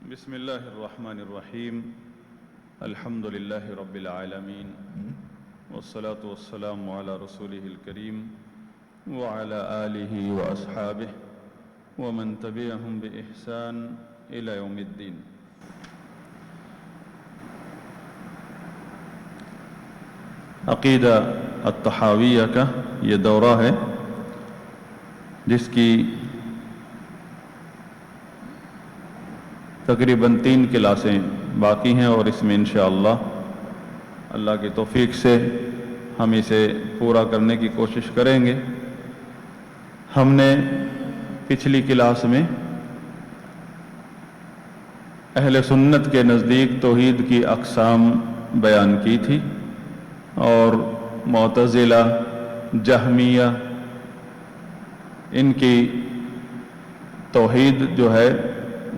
بسم الله الرحمن الرحيم الحمد لله رب العالمين والصلاة والسلام على رسوله الكريم وعلى آله وأصحابه ومن تبعهم بإحسان إلى يوم الدين. عقیدہ الطحاویہ کا یہ دورہ ہے جس کی تقریباً 3 کلاسیں باقی ہیں اور اس میں انشاءاللہ اللہ کی توفیق سے ہم اسے پورا کرنے کی کوشش کریں گے. ہم نے پچھلی کلاس میں اہل سنت کے نزدیک توحید کی اقسام بیان کی تھی اور معتزلہ، جہمیہ، ان کی توحید جو ہے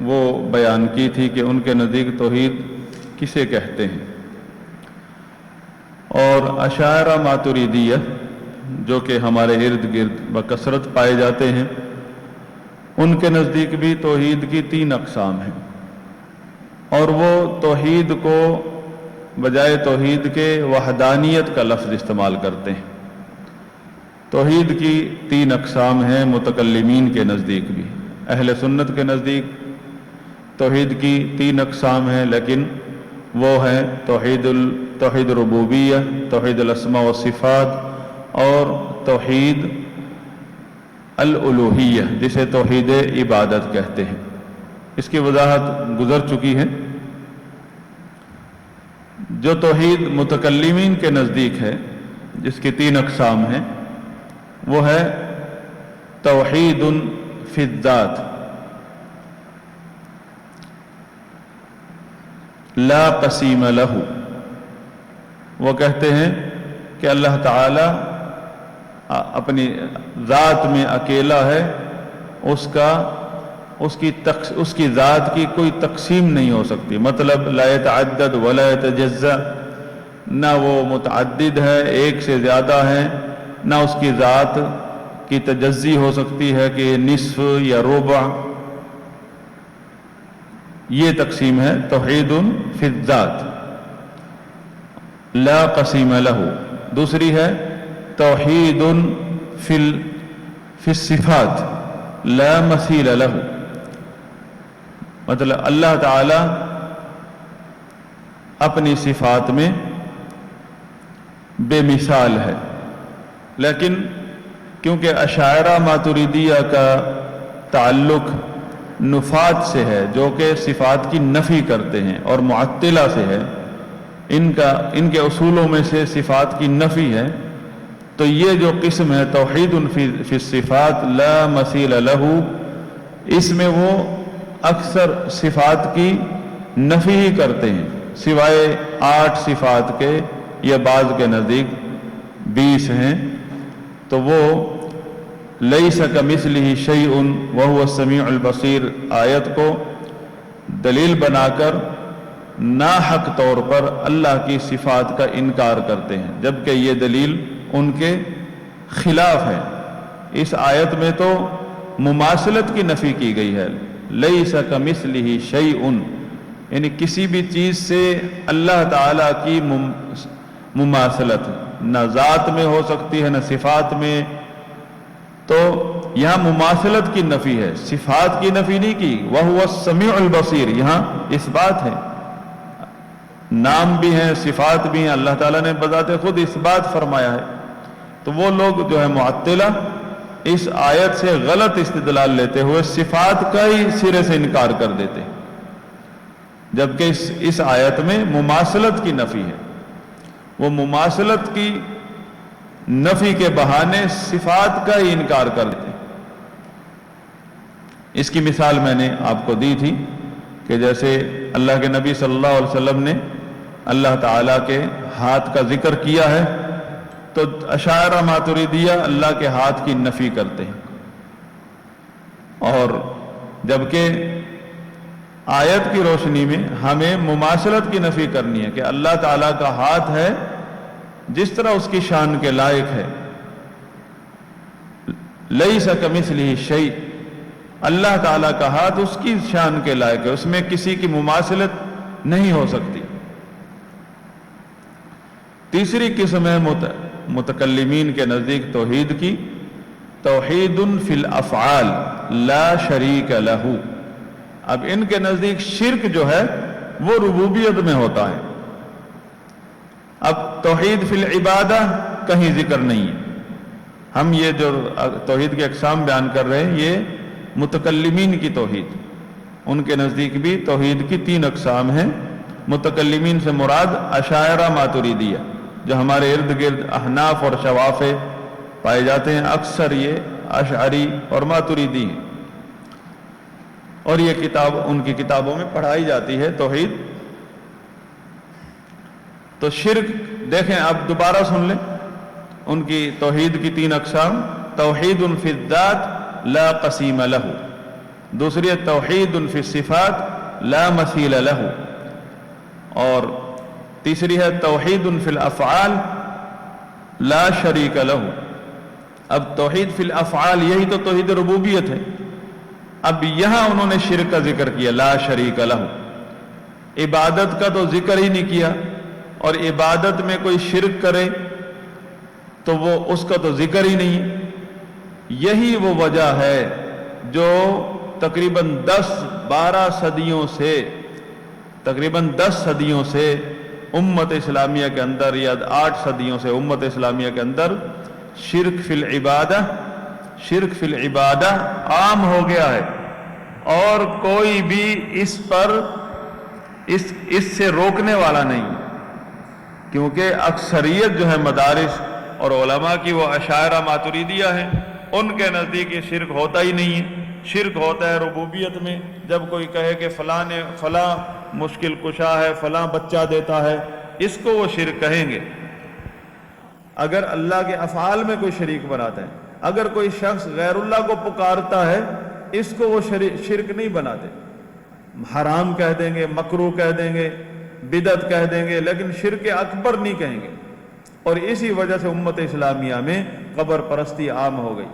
وہ بیان کی تھی کہ ان کے نزدیک توحید کسے کہتے ہیں. اور اشاعرہ ماتریدیہ جو کہ ہمارے ارد گرد بکثرت پائے جاتے ہیں، ان کے نزدیک بھی توحید کی 3 اقسام ہیں اور وہ توحید کو بجائے توحید کے وحدانیت کا لفظ استعمال کرتے ہیں. توحید کی 3 اقسام ہیں متکلمین کے نزدیک بھی. اہل سنت کے نزدیک توحید کی 3 اقسام ہیں، لیکن وہ ہیں توحید ربوبیہ، توحید الاسماء والصفات اور توحید الالوہیہ جسے توحید عبادت کہتے ہیں. اس کی وضاحت گزر چکی ہے. جو توحید متکلمین کے نزدیک ہے جس کی 3 اقسام ہیں وہ ہے توحید فی الذات، لا قسیم لہ. وہ کہتے ہیں کہ اللہ تعالی اپنی ذات میں اکیلا ہے، اس کی ذات کی کوئی تقسیم نہیں ہو سکتی. مطلب لا يتعدد ولا يتجزا، نہ وہ متعدد ہے، ایک سے زیادہ ہے، نہ اس کی ذات کی تجزی ہو سکتی ہے کہ نصف یا ربع. یہ تقسیم ہے توحید فی الذات لا قسیم لہ. دوسری ہے توحید فی الصفات لا مثیل لہ. مطلب اللہ تعالی اپنی صفات میں بے مثال ہے، لیکن کیونکہ اشاعرہ ماتریدیہ کا تعلق نفات سے ہے جو کہ صفات کی نفی کرتے ہیں، اور معطلہ سے ہے، ان کے اصولوں میں سے صفات کی نفی ہے. تو یہ جو قسم ہے توحید فی الصفات لا مثیل لہ، اس میں وہ اکثر صفات کی نفی ہی کرتے ہیں سوائے 8 صفات کے یا بعض کے نزدیک 20 ہیں. تو وہ لیس کمثلہ شیء وہو السمیع البصیر آیت کو دلیل بنا کر ناحق طور پر اللہ کی صفات کا انکار کرتے ہیں، جبکہ یہ دلیل ان کے خلاف ہے. اس آیت میں تو مماثلت کی نفی کی گئی ہے، لیس کمثلہ شیء، یعنی کسی بھی چیز سے اللہ تعالیٰ کی مماثلت نہ ذات میں ہو سکتی ہے نہ صفات میں. تو یہاں مماثلت کی نفی ہے، صفات کی نفی نہیں کی. وَهُوَ السَّمِيعُ الْبَصِيرُ، یہاں اس بات ہے، نام بھی ہیں صفات بھی ہیں، اللہ تعالیٰ نے بذات خود اس بات فرمایا ہے. تو وہ لوگ جو ہے معطلہ اس آیت سے غلط استدلال لیتے ہوئے صفات کا ہی سرے سے انکار کر دیتے، جبکہ اس آیت میں مماثلت کی نفی ہے. وہ مماثلت کی نفی کے بہانے صفات کا ہی انکار کر دیتے. اس کی مثال میں نے آپ کو دی تھی کہ جیسے اللہ کے نبی صلی اللہ علیہ وسلم نے اللہ تعالیٰ کے ہاتھ کا ذکر کیا ہے، تو اشاعرہ ماتریدیہ اللہ کے ہاتھ کی نفی کرتے ہیں. اور جبکہ آیت کی روشنی میں ہمیں مماثلت کی نفی کرنی ہے کہ اللہ تعالیٰ کا ہاتھ ہے جس طرح اس کی شان کے لائق ہے. لیس کمثلہ شیء، اللہ تعالیٰ کا ہاتھ اس کی شان کے لائق ہے، اس میں کسی کی مماثلت نہیں ہو سکتی۔ تیسری قسم ہے متکلمین کے نزدیک توحید کی، توحید فی الافعال لا شریک لہ۔ اب ان کے نزدیک شرک جو ہے وہ ربوبیت میں ہوتا ہے۔ اب توحید فی العبادہ کہیں ذکر نہیں ہے۔ ہم یہ جو توحید کے اقسام بیان کر رہے ہیں یہ متکلمین کی توحید، ان کے نزدیک بھی توحید کی 3 اقسام ہیں۔ متکلمین سے مراد اشاعرہ ماتریدیہ، جو ہمارے ارد گرد احناف اور شوافع پائے جاتے ہیں، اکثر یہ اشعری اور ماتریدی ہیں، اور یہ کتاب ان کی کتابوں میں پڑھائی جاتی ہے توحید۔ تو شرک دیکھیں، آپ دوبارہ سن لیں ان کی توحید کی 3 اقسام: توحید فی الذات لا قسیم لہ، دوسری ہے توحید فی الصفات لا مثیل لہ، اور تیسری ہے توحید فی الافعال لا شریک لہ۔ اب توحید فی الافعال یہی تو توحید ربوبیت ہے۔ اب یہاں انہوں نے شرک کا ذکر کیا، لا شریک لہ۔ عبادت کا تو ذکر ہی نہیں کیا، اور عبادت میں کوئی شرک کرے تو وہ اس کا تو ذکر ہی نہیں۔ یہی وہ وجہ ہے جو تقریباً 10-12 صدیوں سے، تقریباً 10 صدیوں سے امت اسلامیہ کے اندر، یا 8 صدیوں سے امت اسلامیہ کے اندر شرک فی العبادہ، شرک فی العبادہ عام ہو گیا ہے، اور کوئی بھی اس پر اس سے روکنے والا نہیں، کیونکہ اکثریت جو ہے مدارس اور علماء کی وہ اشاعرہ ماتریدیہ ہیں، ان کے نزدیک یہ شرک ہوتا ہی نہیں ہے۔ شرک ہوتا ہے ربوبیت میں، جب کوئی کہے کہ فلاں مشکل کشا ہے، فلاں بچہ دیتا ہے، اس کو وہ شرک کہیں گے۔ اگر اللہ کے افعال میں کوئی شریک بناتا ہے، اگر کوئی شخص غیر اللہ کو پکارتا ہے، اس کو وہ شرک نہیں بناتے، حرام کہہ دیں گے، مکروہ کہہ دیں گے، بدعت کہہ دیں گے، لیکن شرک اکبر نہیں کہیں گے۔ اور اسی وجہ سے امت اسلامیہ میں قبر پرستی عام ہو گئی،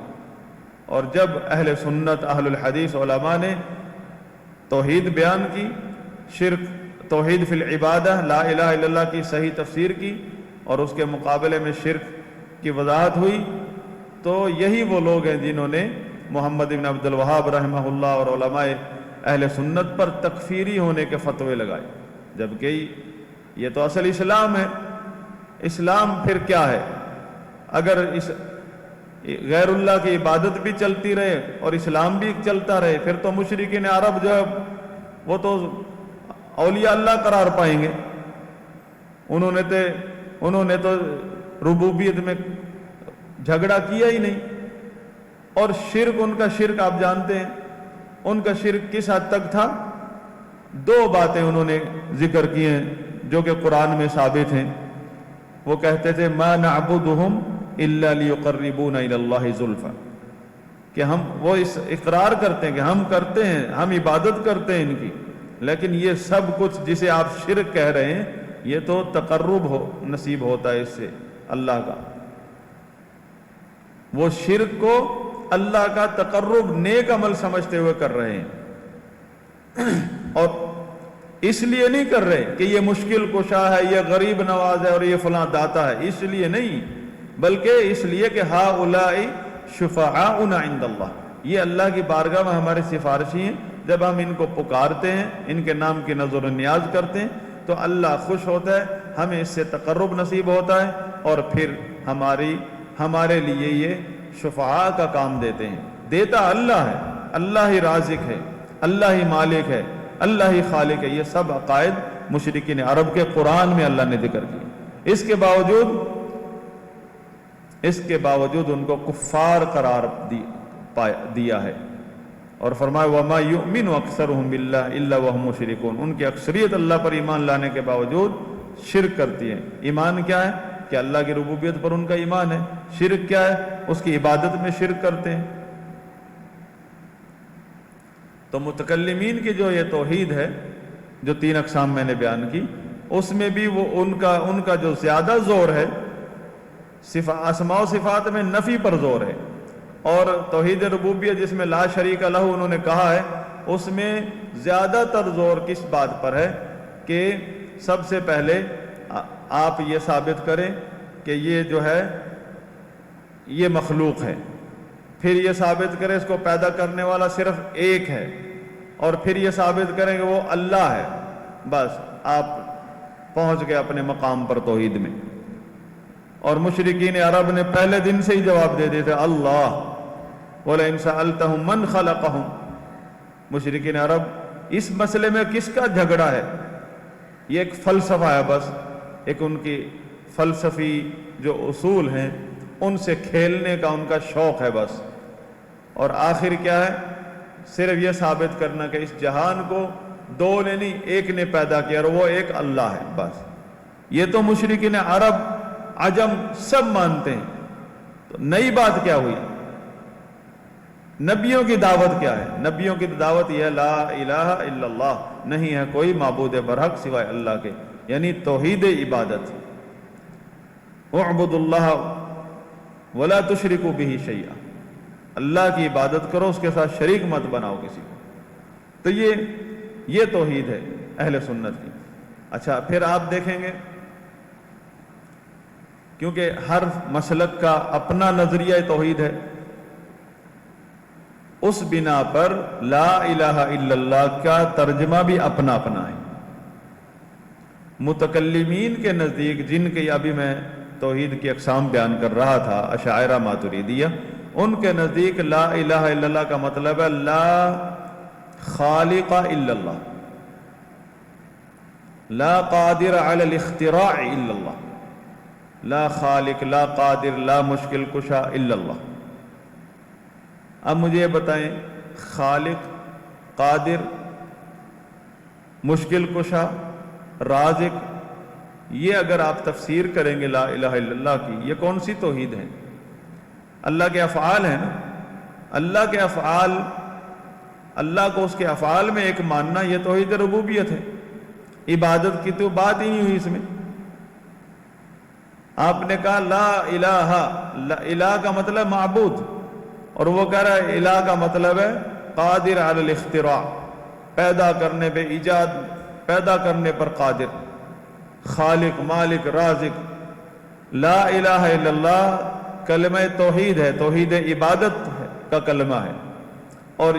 اور جب اہل سنت، اہل الحدیث علماء نے توحید بیان کی، شرک، توحید فی العبادہ، لا الہ الا اللہ کی صحیح تفسیر کی، اور اس کے مقابلے میں شرک کی وضاحت ہوئی، تو یہی وہ لوگ ہیں جنہوں نے محمد بن عبد الوہاب رحمہ اللہ اور علماء اہل سنت پر تکفیری ہونے کے فتوے لگائے، جبکہ یہ تو اصل اسلام ہے۔ اسلام پھر کیا ہے؟ اگر اس غیر اللہ کی عبادت بھی چلتی رہے اور اسلام بھی چلتا رہے، پھر تو مشرکین عرب جو ہے وہ تو اولیاء اللہ قرار پائیں گے۔ انہوں نے تو ربوبیت میں جھگڑا کیا ہی نہیں، اور شرک، ان کا شرک آپ جانتے ہیں، ان کا شرک کس حد تک تھا؟ 2 باتیں انہوں نے ذکر کی ہیں جو کہ قرآن میں ثابت ہیں۔ وہ کہتے تھے ما نعبدہم الا لیقربونا الی اللہ زلفی، کہ وہ اس اقرار کرتے ہیں کہ ہم کرتے ہیں، ہم عبادت کرتے ہیں ان کی، لیکن یہ سب کچھ جسے آپ شرک کہہ رہے ہیں یہ تو تقرب نصیب ہوتا ہے اس سے اللہ کا۔ وہ شرک کو اللہ کا تقرب، نیک عمل سمجھتے ہوئے کر رہے ہیں، اور اس لیے نہیں کر رہے کہ یہ مشکل کشا ہے، یہ غریب نواز ہے، اور یہ فلاں داتا ہے، اس لیے نہیں، بلکہ اس لیے کہ ہؤلاء شفعاؤنا عند اللہ، یہ اللہ کی بارگاہ میں ہمارے سفارشی ہیں۔ جب ہم ان کو پکارتے ہیں، ان کے نام کی نظر و نیاز کرتے ہیں، تو اللہ خوش ہوتا ہے، ہمیں اس سے تقرب نصیب ہوتا ہے، اور پھر ہمارے لیے یہ شفاعہ کا کام دیتے ہیں۔ دیتا اللہ ہے، اللہ ہی رازق ہے، اللہ ہی مالک ہے، اللہ ہی خالق ہے۔ یہ سب عقائد مشرکین عرب کے قرآن میں اللہ نے ذکر کی، اس کے باوجود ان کو کفار قرار دیا ہے، اور فرمایا وَمَا يُؤْمِنُ أَكْثَرُهُمْ بِاللَّهِ إِلَّا وَهُمْ مُشْرِكُونَ، ان کی اکثریت اللہ پر ایمان لانے کے باوجود شرک کرتی ہے۔ ایمان کیا ہے؟ کہ اللہ کی ربوبیت پر ان کا ایمان ہے۔ شرک کیا ہے؟ اس کی عبادت میں شرک کرتے ہیں۔ تو متکلمین کی جو یہ توحید ہے، جو 3 اقسام میں نے بیان کی، اس میں بھی وہ ان کا جو زیادہ زور ہے اسماء و صفات میں نفی پر زور ہے، اور توحید ربوبیت جس میں لا شریک لہ انہوں نے کہا ہے، اس میں زیادہ تر زور کس بات پر ہے کہ سب سے پہلے آپ یہ ثابت کریں کہ یہ جو ہے یہ مخلوق ہے، پھر یہ ثابت کریں اس کو پیدا کرنے والا صرف ایک ہے، اور پھر یہ ثابت کریں کہ وہ اللہ ہے، بس آپ پہنچ گئے اپنے مقام پر توحید میں۔ اور مشرکین عرب نے پہلے دن سے ہی جواب دے دیے تھے اللہ، وَلَئِن سَأَلْتَهُم مَّنْ خَلَقَهُم۔ مشرکین عرب اس مسئلے میں کس کا جھگڑا ہے؟ یہ ایک فلسفہ ہے، بس ایک ان کی فلسفی جو اصول ہیں ان سے کھیلنے کا ان کا شوق ہے بس۔ اور آخر کیا ہے؟ صرف یہ ثابت کرنا کہ اس جہان کو دو نے نہیں ایک نے پیدا کیا اور وہ ایک اللہ ہے، بس۔ یہ تو مشرکین عرب عجم سب مانتے ہیں، تو نئی بات کیا ہوئی؟ نبیوں کی دعوت کیا ہے؟ نبیوں کی دعوت یہ ہے لا الہ الا اللہ، نہیں ہے کوئی معبود برحق سوائے اللہ کے، یعنی توحید عبادت۔ اعبدوا اللہ ولا تشرکوا بہ شیئا، اللہ کی عبادت کرو، اس کے ساتھ شریک مت بناؤ کسی کو۔ تو یہ توحید ہے اہل سنت کی۔ اچھا، پھر آپ دیکھیں گے کیونکہ ہر مسلک کا اپنا نظریہ توحید ہے، اس بنا پر لا الہ الا اللہ کا ترجمہ بھی اپنا اپنا ہے۔ متکلمین کے نزدیک، جن کے ابھی میں توحید کی اقسام بیان کر رہا تھا، اشاعرہ ماتریدیہ، ان کے نزدیک لا الہ الا اللہ کا مطلب ہے لا خالق الا اللہ، لا قادر علی الاختراع الا اللہ، لا خالق، لا قادر، لا مشکل کشا الا اللہ۔ اب مجھے یہ بتائیں، خالق، قادر، مشکل کشا، رازق، یہ اگر آپ تفسیر کریں گے لا الہ الا اللہ کی، یہ کون سی توحید ہے؟ اللہ کے افعال ہیں نا، اللہ کے افعال، اللہ کو اس کے افعال میں ایک ماننا، یہ توحید ربوبیت ہے۔ عبادت کی تو بات ہی نہیں ہوئی اس میں۔ آپ نے کہا لا الہ، الہ کا مطلب معبود، اور وہ کہہ رہا ہے الہ کا مطلب ہے قادر علی الاختراع، پیدا کرنے پہ، ایجاد، پیدا کرنے پر قادر، خالق، مالک، رازق۔ لا الہ الا اللہ کلمہ توحید ہے، توحید عبادت کا کلمہ ہے، اور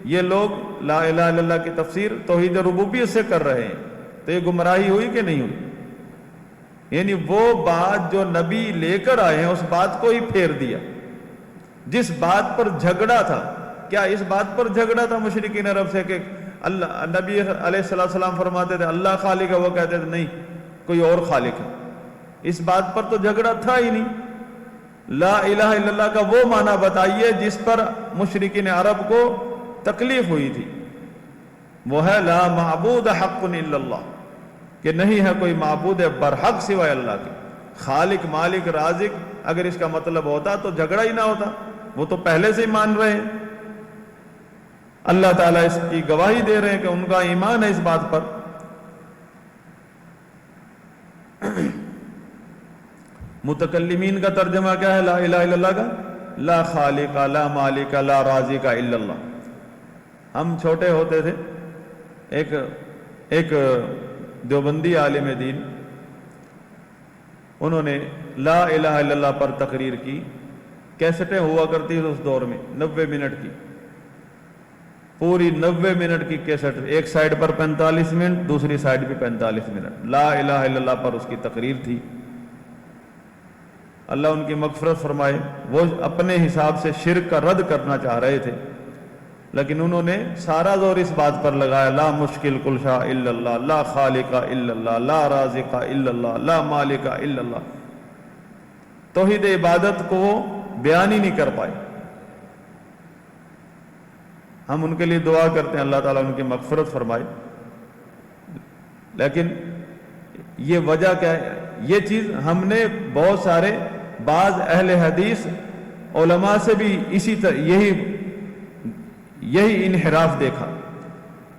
یہ لوگ لا الہ الا اللہ کی تفسیر توحید ربوبیت سے کر رہے ہیں، تو یہ گمراہی ہوئی کہ نہیں ہوئی؟ یعنی وہ بات جو نبی لے کر آئے ہیں اس بات کو ہی پھیر دیا۔ جس بات پر جھگڑا تھا، کیا اس بات پر جھگڑا تھا مشرکین عرب سے کہ اللہ، نبی علیہ السلام فرماتے تھے اللہ خالق ہے، وہ کہتے تھے نہیں کوئی اور خالق ہے، اس بات پر تو جھگڑا تھا ہی نہیں۔ لا الہ الا اللہ کا وہ معنی بتائیے جس پر مشرکین عرب کو تکلیف ہوئی تھی، وہ ہے لا معبود حق الا اللہ، کہ نہیں ہے کوئی معبود برحق سوائے اللہ کے۔ خالق، مالک، رازق اگر اس کا مطلب ہوتا تو جھگڑا ہی نہ ہوتا، وہ تو پہلے سے ہی مان رہے ہیں۔ اللہ تعالیٰ اس کی گواہی دے رہے ہیں کہ ان کا ایمان ہے اس بات پر۔ متکلمین کا ترجمہ کیا ہے لا الہ الا اللہ کا؟ لا خالق، لا مالک، لا رازق الا اللہ۔ ہم چھوٹے ہوتے تھے، ایک دیوبندی عالم دین، انہوں نے لا الہ الا اللہ پر تقریر کی، کیسٹیں ہوا کرتی تھی اس دور میں 90 منٹ کی، پوری 90 منٹ کی کیسٹ، ایک سائیڈ پر 45 منٹ، دوسری سائیڈ پہ 45 منٹ، لا الہ الا اللہ پر اس کی تقریر تھی۔ اللہ ان کی مغفرت فرمائے، وہ اپنے حساب سے شرک کا رد کرنا چاہ رہے تھے، لیکن انہوں نے سارا زور اس بات پر لگایا لا مشکل کلشا الا اللہ، لا خالق الا اللہ، لا رازق الا اللہ، لا مالک الا اللہ۔ توحید عبادت کو بیان ہی نہیں کر پائے۔ ہم ان کے لیے دعا کرتے ہیں اللہ تعالیٰ ان کی مغفرت فرمائے، لیکن یہ وجہ کیا ہے؟ یہ چیز ہم نے بہت سارے بعض اہل حدیث علماء سے بھی اسی طرح یہی انحراف دیکھا۔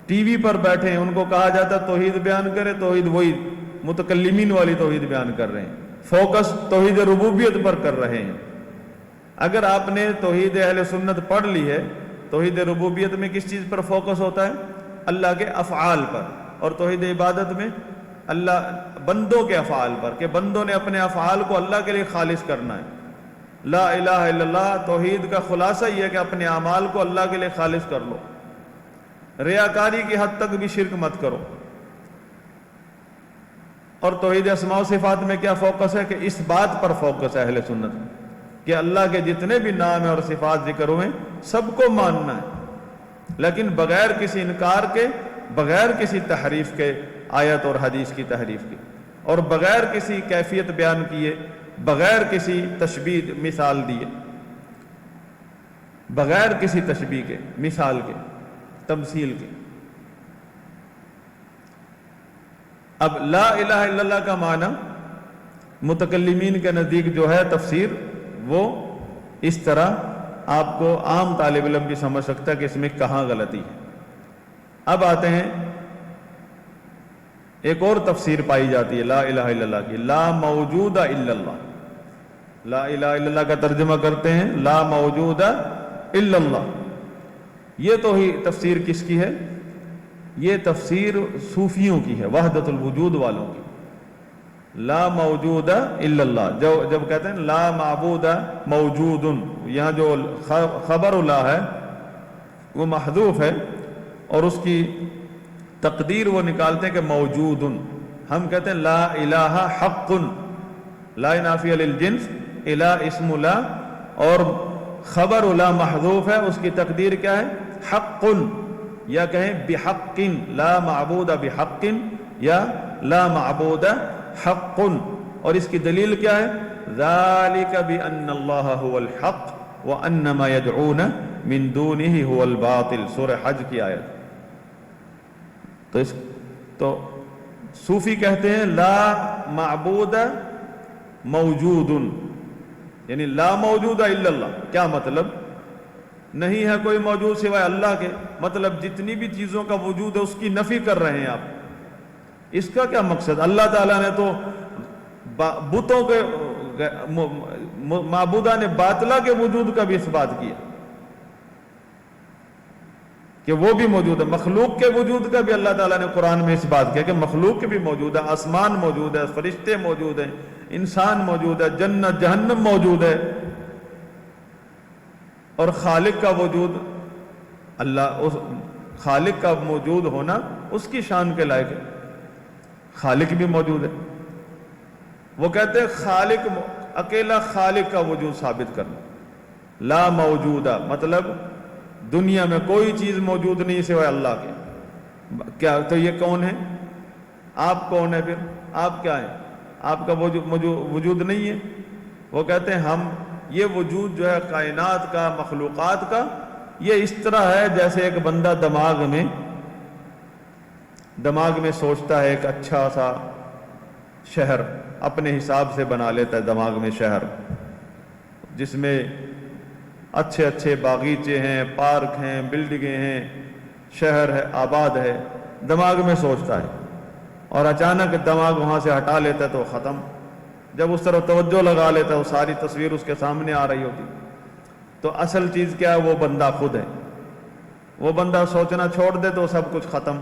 ٹی وی پر بیٹھے ہیں، ان کو کہا جاتا توحید بیان کرے، توحید وہی متکلمین والی توحید بیان کر رہے ہیں، فوکس توحید ربوبیت پر کر رہے ہیں، اگر آپ نے توحید اہل سنت پڑھ لی ہے، توحید ربوبیت میں کس چیز پر فوکس ہوتا ہے؟ اللہ کے افعال پر، اور توحید عبادت میں اللہ بندوں کے افعال پر، کہ بندوں نے اپنے افعال کو اللہ کے لیے خالص کرنا ہے۔ لا الہ الا اللہ توحید کا خلاصہ یہ ہے کہ اپنے اعمال کو اللہ کے لیے خالص کر لو، ریاکاری کی حد تک بھی شرک مت کرو۔ اور توحید اسماء و صفات میں کیا فوکس ہے؟ کہ اس بات پر فوکس ہے اہل سنت میں کہ اللہ کے جتنے بھی نام ہیں اور صفات ذکر ہوئے سب کو ماننا ہے، لیکن بغیر کسی انکار کے، بغیر کسی تحریف کے، آیت اور حدیث کی تحریف کی، اور بغیر کسی کیفیت بیان کیے، بغیر کسی تشبیہ مثال دیے، بغیر کسی تشبیہ کے، مثال کے، تمثیل کے۔ اب لا الہ الا اللہ کا معنی متکلمین کے نزدیک جو ہے تفسیر، وہ اس طرح آپ کو عام طالب علم بھی سمجھ سکتا ہے کہ اس میں کہاں غلطی ہے۔ اب آتے ہیں، ایک اور تفسیر پائی جاتی ہے لا الہ الا اللہ کی، لا موجود الا اللہ۔ لا الہ الا اللہ کا ترجمہ کرتے ہیں لا موجود الا اللہ۔ یہ تو ہی تفسیر کس کی ہے؟ یہ تفسیر صوفیوں کی ہے، وحدت الوجود والوں کی۔ لا موجود الا اللہ، جب کہتے ہیں لا معبود موجود، یہاں جو خبر لا ہے وہ محذوف ہے، اور اس کی تقدیر وہ نکالتے ہیں کہ موجود۔ ہم کہتے ہیں لا الہ حق، لا نافیہ للجنس، الہ اسم لا، اور خبر لا محذوف ہے، اس کی تقدیر کیا ہے؟ حق، یا کہیں بحق، لا معبود بحق، یا لا معبود حق۔ اور اس کی دلیل کیا ہے؟ ذالک بأن اللہ هو الحق وأن ما يدعون من دونه هو الباطل، سورہ حج کی آیت۔ تو صوفی کہتے ہیں لا معبود موجود، یعنی لا موجود الا اللہ۔ کیا مطلب؟ نہیں ہے کوئی موجود سوائے اللہ کے، مطلب جتنی بھی چیزوں کا وجود ہے اس کی نفی کر رہے ہیں آپ۔ اس کا کیا مقصد؟ اللہ تعالیٰ نے تو بتوں کے، معبودان باطلہ کے وجود کا بھی اثبات کیا کہ وہ بھی موجود ہے۔ مخلوق کے وجود کا بھی اللہ تعالیٰ نے قرآن میں اثبات کیا کہ مخلوق کے بھی موجود ہے، آسمان موجود ہے، فرشتے موجود ہیں، انسان موجود ہے، جنت جہنم موجود ہے، اور خالق کا وجود، اللہ اس خالق کا موجود ہونا اس کی شان کے لائق ہے، خالق بھی موجود ہے۔ وہ کہتے ہیں خالق، اکیلا خالق کا وجود ثابت کرنا۔ لا موجودہ مطلب دنیا میں کوئی چیز موجود نہیں سوائے اللہ کے۔ کیا تو یہ کون ہے؟ آپ کون ہے پھر؟ آپ کیا ہیں؟ آپ کا وجود نہیں ہے۔ وہ کہتے ہیں ہم، یہ وجود جو ہے کائنات کا، مخلوقات کا، یہ اس طرح ہے جیسے ایک بندہ دماغ میں سوچتا ہے ایک اچھا سا شہر، اپنے حساب سے بنا لیتا ہے دماغ میں شہر، جس میں اچھے اچھے باغیچے ہیں، پارک ہیں، بلڈنگیں ہیں، شہر ہے، آباد ہے، دماغ میں سوچتا ہے، اور اچانک دماغ وہاں سے ہٹا لیتا ہے تو ختم۔ جب اس طرف توجہ لگا لیتا ہے وہ ساری تصویر اس کے سامنے آ رہی ہوتی۔ تو اصل چیز کیا ہے؟ وہ بندہ خود ہے۔ وہ بندہ سوچنا چھوڑ دے تو سب کچھ ختم۔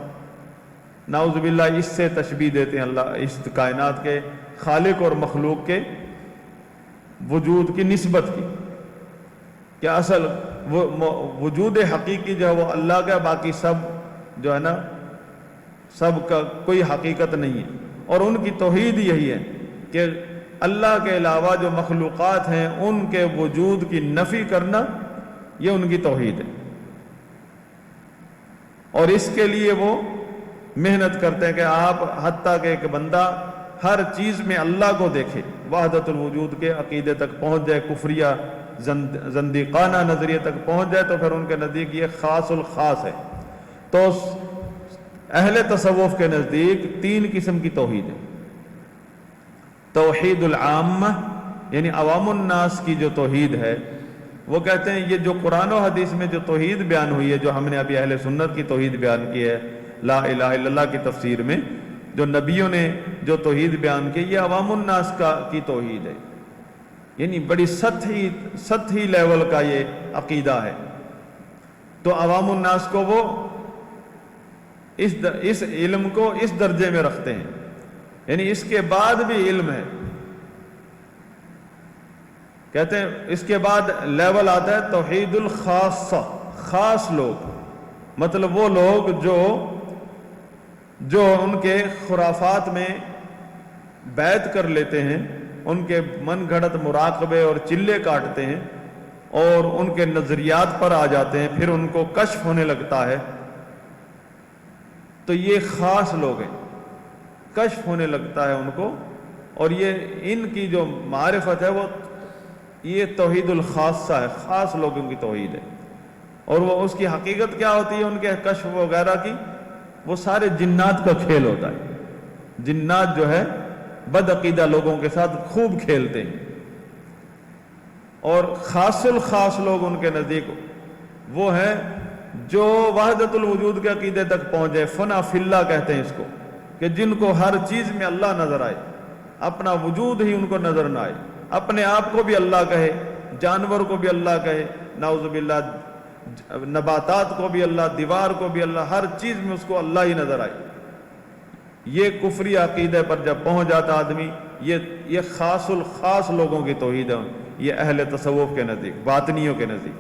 نعوذ باللہ، اس سے تشبیہ دیتے ہیں اللہ اس کائنات کے خالق اور مخلوق کے وجود کی نسبت کی، کہ اصل وجود حقیقی جو ہے وہ اللہ کا، باقی سب جو ہے نا، سب کا کوئی حقیقت نہیں ہے۔ اور ان کی توحید یہی ہے کہ اللہ کے علاوہ جو مخلوقات ہیں ان کے وجود کی نفی کرنا، یہ ان کی توحید ہے، اور اس کے لیے وہ محنت کرتے ہیں کہ آپ حتیٰ کہ ایک بندہ ہر چیز میں اللہ کو دیکھے، وحدت الوجود کے عقیدے تک پہنچ جائے، کفریہ زندیقانہ نظریے تک پہنچ جائے، تو پھر ان کے نزدیک یہ خاص الخاص ہے۔ تو اہل تصوف کے نزدیک تین قسم کی توحید ہے۔ توحید العامہ، یعنی عوام الناس کی جو توحید ہے، وہ کہتے ہیں یہ جو قرآن و حدیث میں جو توحید بیان ہوئی ہے، جو ہم نے ابھی اہل سنت کی توحید بیان کی ہے لا الہ الا اللہ کی تفسیر میں، جو نبیوں نے جو توحید بیان کی، یہ عوام الناس کی توحید ہے۔ یعنی بڑی سطحی لیول کا یہ عقیدہ ہے. تو عوام الناس کو وہ اس علم کو اس درجے میں رکھتے ہیں، یعنی اس کے بعد بھی علم ہے. کہتے ہیں اس کے بعد لیول آتا ہے توحید الخاصہ، خاص لوگ، مطلب وہ لوگ جو ان کے خرافات میں بیعت کر لیتے ہیں، ان کے من گھڑت مراقبے اور چلے کاٹتے ہیں اور ان کے نظریات پر آ جاتے ہیں، پھر ان کو کشف ہونے لگتا ہے. تو یہ خاص لوگ ہیں، کشف ہونے لگتا ہے ان کو، اور یہ ان کی جو معرفت ہے وہ یہ توحید الخاصہ ہے، خاص لوگوں کی توحید ہے. اور وہ اس کی حقیقت کیا ہوتی ہے ان کے کشف وغیرہ کی؟ وہ سارے جنات کا کھیل ہوتا ہے. جنات جو ہے بد عقیدہ لوگوں کے ساتھ خوب کھیلتے ہیں، اور خاص الخاص لوگ ان کے نزدیک وہ ہیں جو وحدت الوجود کے عقیدے تک پہنچے. فنا فی اللہ کہتے ہیں اس کو، کہ جن کو ہر چیز میں اللہ نظر آئے، اپنا وجود ہی ان کو نظر نہ آئے، اپنے آپ کو بھی اللہ کہے، جانور کو بھی اللہ کہے، نعوذ باللہ نباتات کو بھی اللہ، دیوار کو بھی اللہ، ہر چیز میں اس کو اللہ ہی نظر آئے. یہ کفری عقیدے پر جب پہنچ جاتا آدمی، یہ خاص الخاص لوگوں کی توحید ہے، یہ اہل تصوف کے نزدیک، باطنیوں کے نزدیک.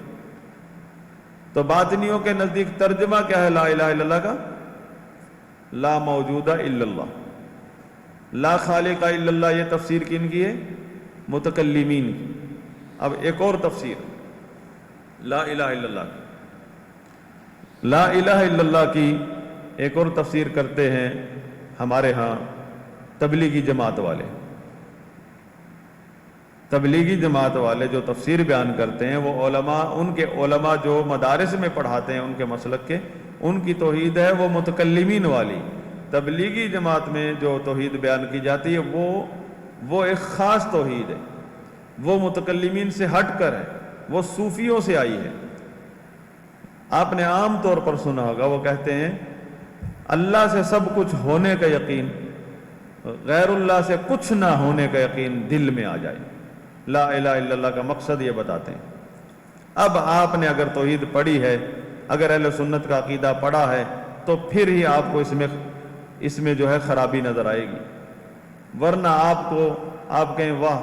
تو باطنیوں کے نزدیک ترجمہ کیا ہے لا الہ الا اللہ کا؟ لا موجود الا اللہ، لا خالق الا اللہ. یہ تفسیر کن کی ہے؟ متکلمین کی. اب ایک اور تفسیر لا الہ الا اللہ کی، لا الہ الا اللہ کی ایک اور تفسیر کرتے ہیں ہمارے ہاں تبلیغی جماعت والے. تبلیغی جماعت والے جو تفسیر بیان کرتے ہیں وہ علماء، ان کے علماء جو مدارس میں پڑھاتے ہیں ان کے مسلک کے، ان کی توحید ہے وہ متکلمین والی. تبلیغی جماعت میں جو توحید بیان کی جاتی ہے وہ ایک خاص توحید ہے، وہ متکلمین سے ہٹ کر ہے، وہ صوفیوں سے آئی ہے. آپ نے عام طور پر سنا ہوگا وہ کہتے ہیں اللہ سے سب کچھ ہونے کا یقین، غیر اللہ سے کچھ نہ ہونے کا یقین دل میں آ جائے. لا الہ الا اللہ کا مقصد یہ بتاتے ہیں. اب آپ نے اگر توحید پڑھی ہے، اگر اہل سنت کا عقیدہ پڑھا ہے، تو پھر ہی آپ کو اس میں جو ہے خرابی نظر آئے گی. ورنہ آپ کہیں واہ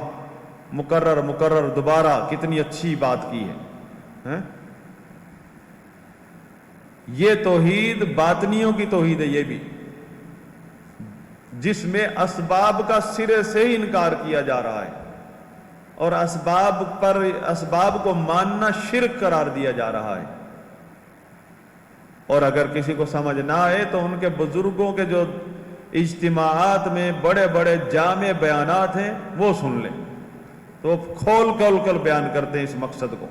مکرر دوبارہ کتنی اچھی بات کی ہے. یہ توحید باطنیوں کی توحید ہے، یہ بھی جس میں اسباب کا سرے سے ہی انکار کیا جا رہا ہے، اور اسباب کو ماننا شرک قرار دیا جا رہا ہے. اور اگر کسی کو سمجھ نہ آئے تو ان کے بزرگوں کے جو اجتماعات میں بڑے بڑے جامع بیانات ہیں وہ سن لیں، تو کھول کر بیان کرتے ہیں اس مقصد کو.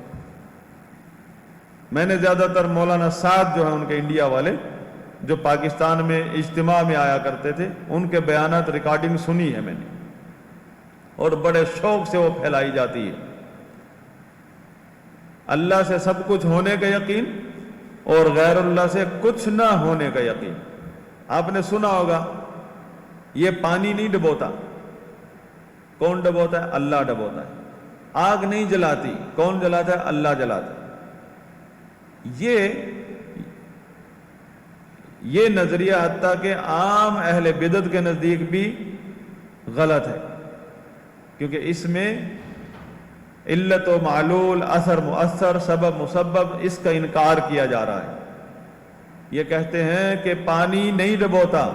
میں نے زیادہ تر مولانا سعد جو ہیں ان کے انڈیا والے، جو پاکستان میں اجتماع میں آیا کرتے تھے، ان کے بیانات ریکارڈنگ سنی ہے میں نے، اور بڑے شوق سے وہ پھیلائی جاتی ہے. اللہ سے سب کچھ ہونے کا یقین اور غیر اللہ سے کچھ نہ ہونے کا یقین. آپ نے سنا ہوگا یہ پانی نہیں ڈبوتا، کون ڈبوتا ہے؟ اللہ ڈبوتا ہے. آگ نہیں جلاتی، کون جلاتا ہے؟ اللہ جلاتا ہے. یہ نظریہ حتیٰ کہ عام اہل بدعت کے نزدیک بھی غلط ہے، کیونکہ اس میں علت و معلول، اثر مؤثر، سبب مسبب، اس کا انکار کیا جا رہا ہے. یہ کہتے ہیں کہ پانی نہیں ڈبوتا،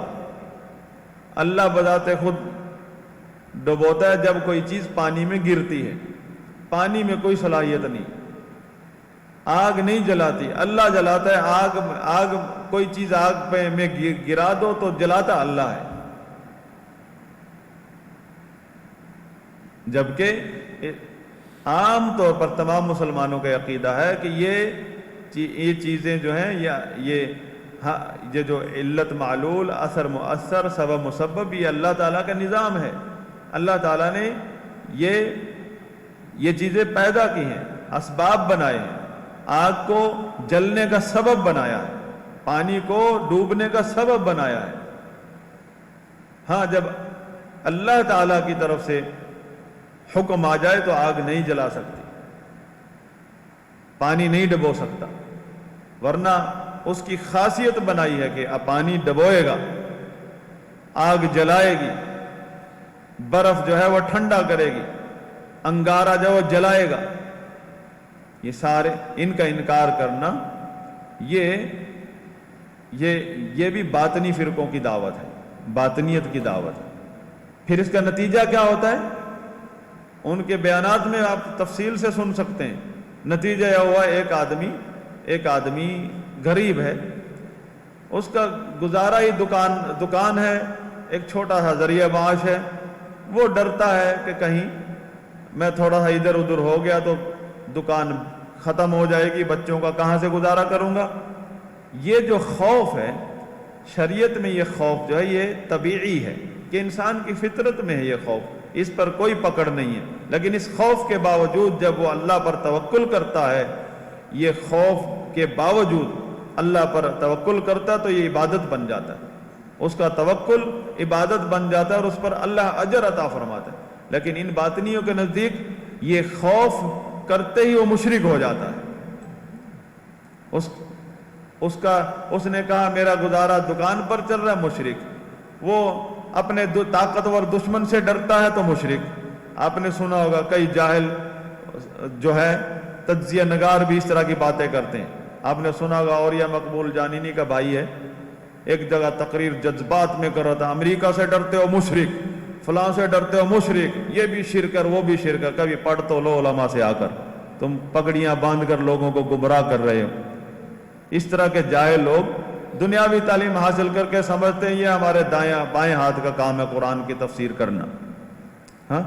اللہ بذات خود ڈبوتا ہے جب کوئی چیز پانی میں گرتی ہے. پانی میں کوئی صلاحیت نہیں. آگ نہیں جلاتی، اللہ جلاتا ہے. آگ کوئی چیز آگ پہ میں گرا دو تو جلاتا اللہ ہے. جبکہ عام طور پر تمام مسلمانوں کا عقیدہ ہے کہ یہ چیزیں جو ہیں یہ جو علت معلول، اثر مؤثر، سبب مسبب، یہ اللہ تعالیٰ کا نظام ہے. اللہ تعالیٰ نے یہ چیزیں پیدا کی ہیں، اسباب بنائے ہیں. آگ کو جلنے کا سبب بنایا ہے، پانی کو ڈوبنے کا سبب بنایا ہے. ہاں، جب اللہ تعالیٰ کی طرف سے حکم آ جائے تو آگ نہیں جلا سکتی، پانی نہیں ڈبو سکتا، ورنہ اس کی خاصیت بنائی ہے کہ پانی ڈبوئے گا، آگ جلائے گی، برف جو ہے وہ ٹھنڈا کرے گی، انگارہ جو وہ جلائے گا۔ یہ سارے ان کا انکار کرنا یہ بھی باطنی فرقوں کی دعوت ہے، باطنیت کی دعوت ہے۔ پھر اس کا نتیجہ کیا ہوتا ہے؟ ان کے بیانات میں آپ تفصیل سے سن سکتے ہیں۔ نتیجہ یہ ہوا، ایک آدمی غریب ہے، اس کا گزارا ہی دکان ہے، ایک چھوٹا سا ذریعہ معاش ہے، وہ ڈرتا ہے کہ کہیں میں تھوڑا سا ادھر ادھر ہو گیا تو دکان ختم ہو جائے گی، بچوں کا کہاں سے گزارا کروں گا۔ یہ جو خوف ہے، شریعت میں یہ خوف جو ہے یہ طبیعی ہے کہ انسان کی فطرت میں ہے یہ خوف، اس پر کوئی پکڑ نہیں ہے، لیکن اس خوف کے باوجود جب وہ اللہ پر توکل کرتا ہے، یہ خوف کے باوجود اللہ پر توکل کرتا تو یہ عبادت بن جاتا ہے، اس کا توکل عبادت بن جاتا ہے اور اس پر اللہ اجر عطا فرماتا ہے۔ لیکن ان باطنیوں کے نزدیک یہ خوف کرتے ہی وہ مشرک ہو جاتا ہے۔ اس نے کہا میرا گزارا دکان پر چل رہا ہے، مشرک۔ وہ اپنے طاقتور دشمن سے ڈرتا ہے تو مشرک۔ آپ نے سنا ہوگا کئی جاہل جو ہے تجزیہ نگار بھی اس طرح کی باتیں کرتے ہیں۔ آپ نے سنا ہوگا اولیاء مقبول جانینی کا بھائی ہے، ایک جگہ تقریر جذبات میں کر رہا تھا، امریکہ سے ڈرتے ہو مشرک، فلاں سے ڈرتے ہو مشرک، یہ بھی شرک ہے وہ بھی شرک ہے۔ کبھی پڑھ تو لو علماء سے آ کر، تم پگڑیاں باندھ کر لوگوں کو گمراہ کر رہے ہو۔ اس طرح کے جاہل لوگ دنیاوی تعلیم حاصل کر کے سمجھتے ہیں یہ ہمارے بائیں ہاتھ کا کام ہے قرآن کی تفسیر کرنا۔ ہاں،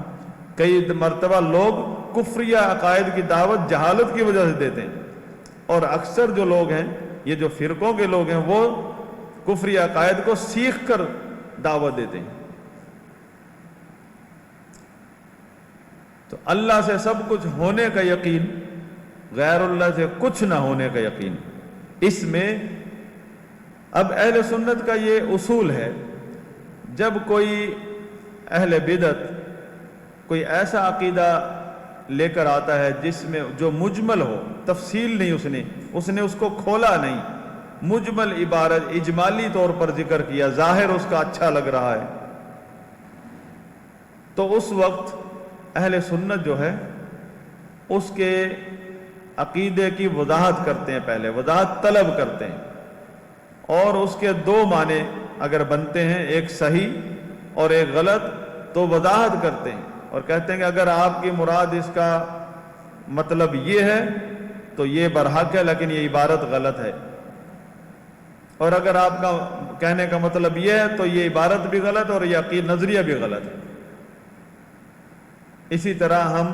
کئی مرتبہ لوگ کفریہ عقائد کی دعوت جہالت کی وجہ سے دیتے ہیں، اور اکثر جو لوگ ہیں، یہ جو فرقوں کے لوگ ہیں، وہ کفری عقائد کو سیکھ کر دعوت دیتے ہیں۔ تو اللہ سے سب کچھ ہونے کا یقین، غیر اللہ سے کچھ نہ ہونے کا یقین، اس میں اب اہل سنت کا یہ اصول ہے، جب کوئی اہل بدعت کوئی ایسا عقیدہ لے کر آتا ہے جس میں جو مجمل ہو، تفصیل نہیں، اس نے اس کو کھولا نہیں، مجمل عبارت اجمالی طور پر ذکر کیا، ظاہر اس کا اچھا لگ رہا ہے، تو اس وقت اہل سنت جو ہے اس کے عقیدے کی وضاحت کرتے ہیں، پہلے وضاحت طلب کرتے ہیں، اور اس کے دو معنی اگر بنتے ہیں، ایک صحیح اور ایک غلط، تو وضاحت کرتے ہیں اور کہتے ہیں کہ اگر آپ کی مراد اس کا مطلب یہ ہے تو یہ برحق ہے، لیکن یہ عبارت غلط ہے، اور اگر آپ کا کہنے کا مطلب یہ ہے تو یہ عبارت بھی غلط اور یہ عقید نظریہ بھی غلط ہے۔ اسی طرح ہم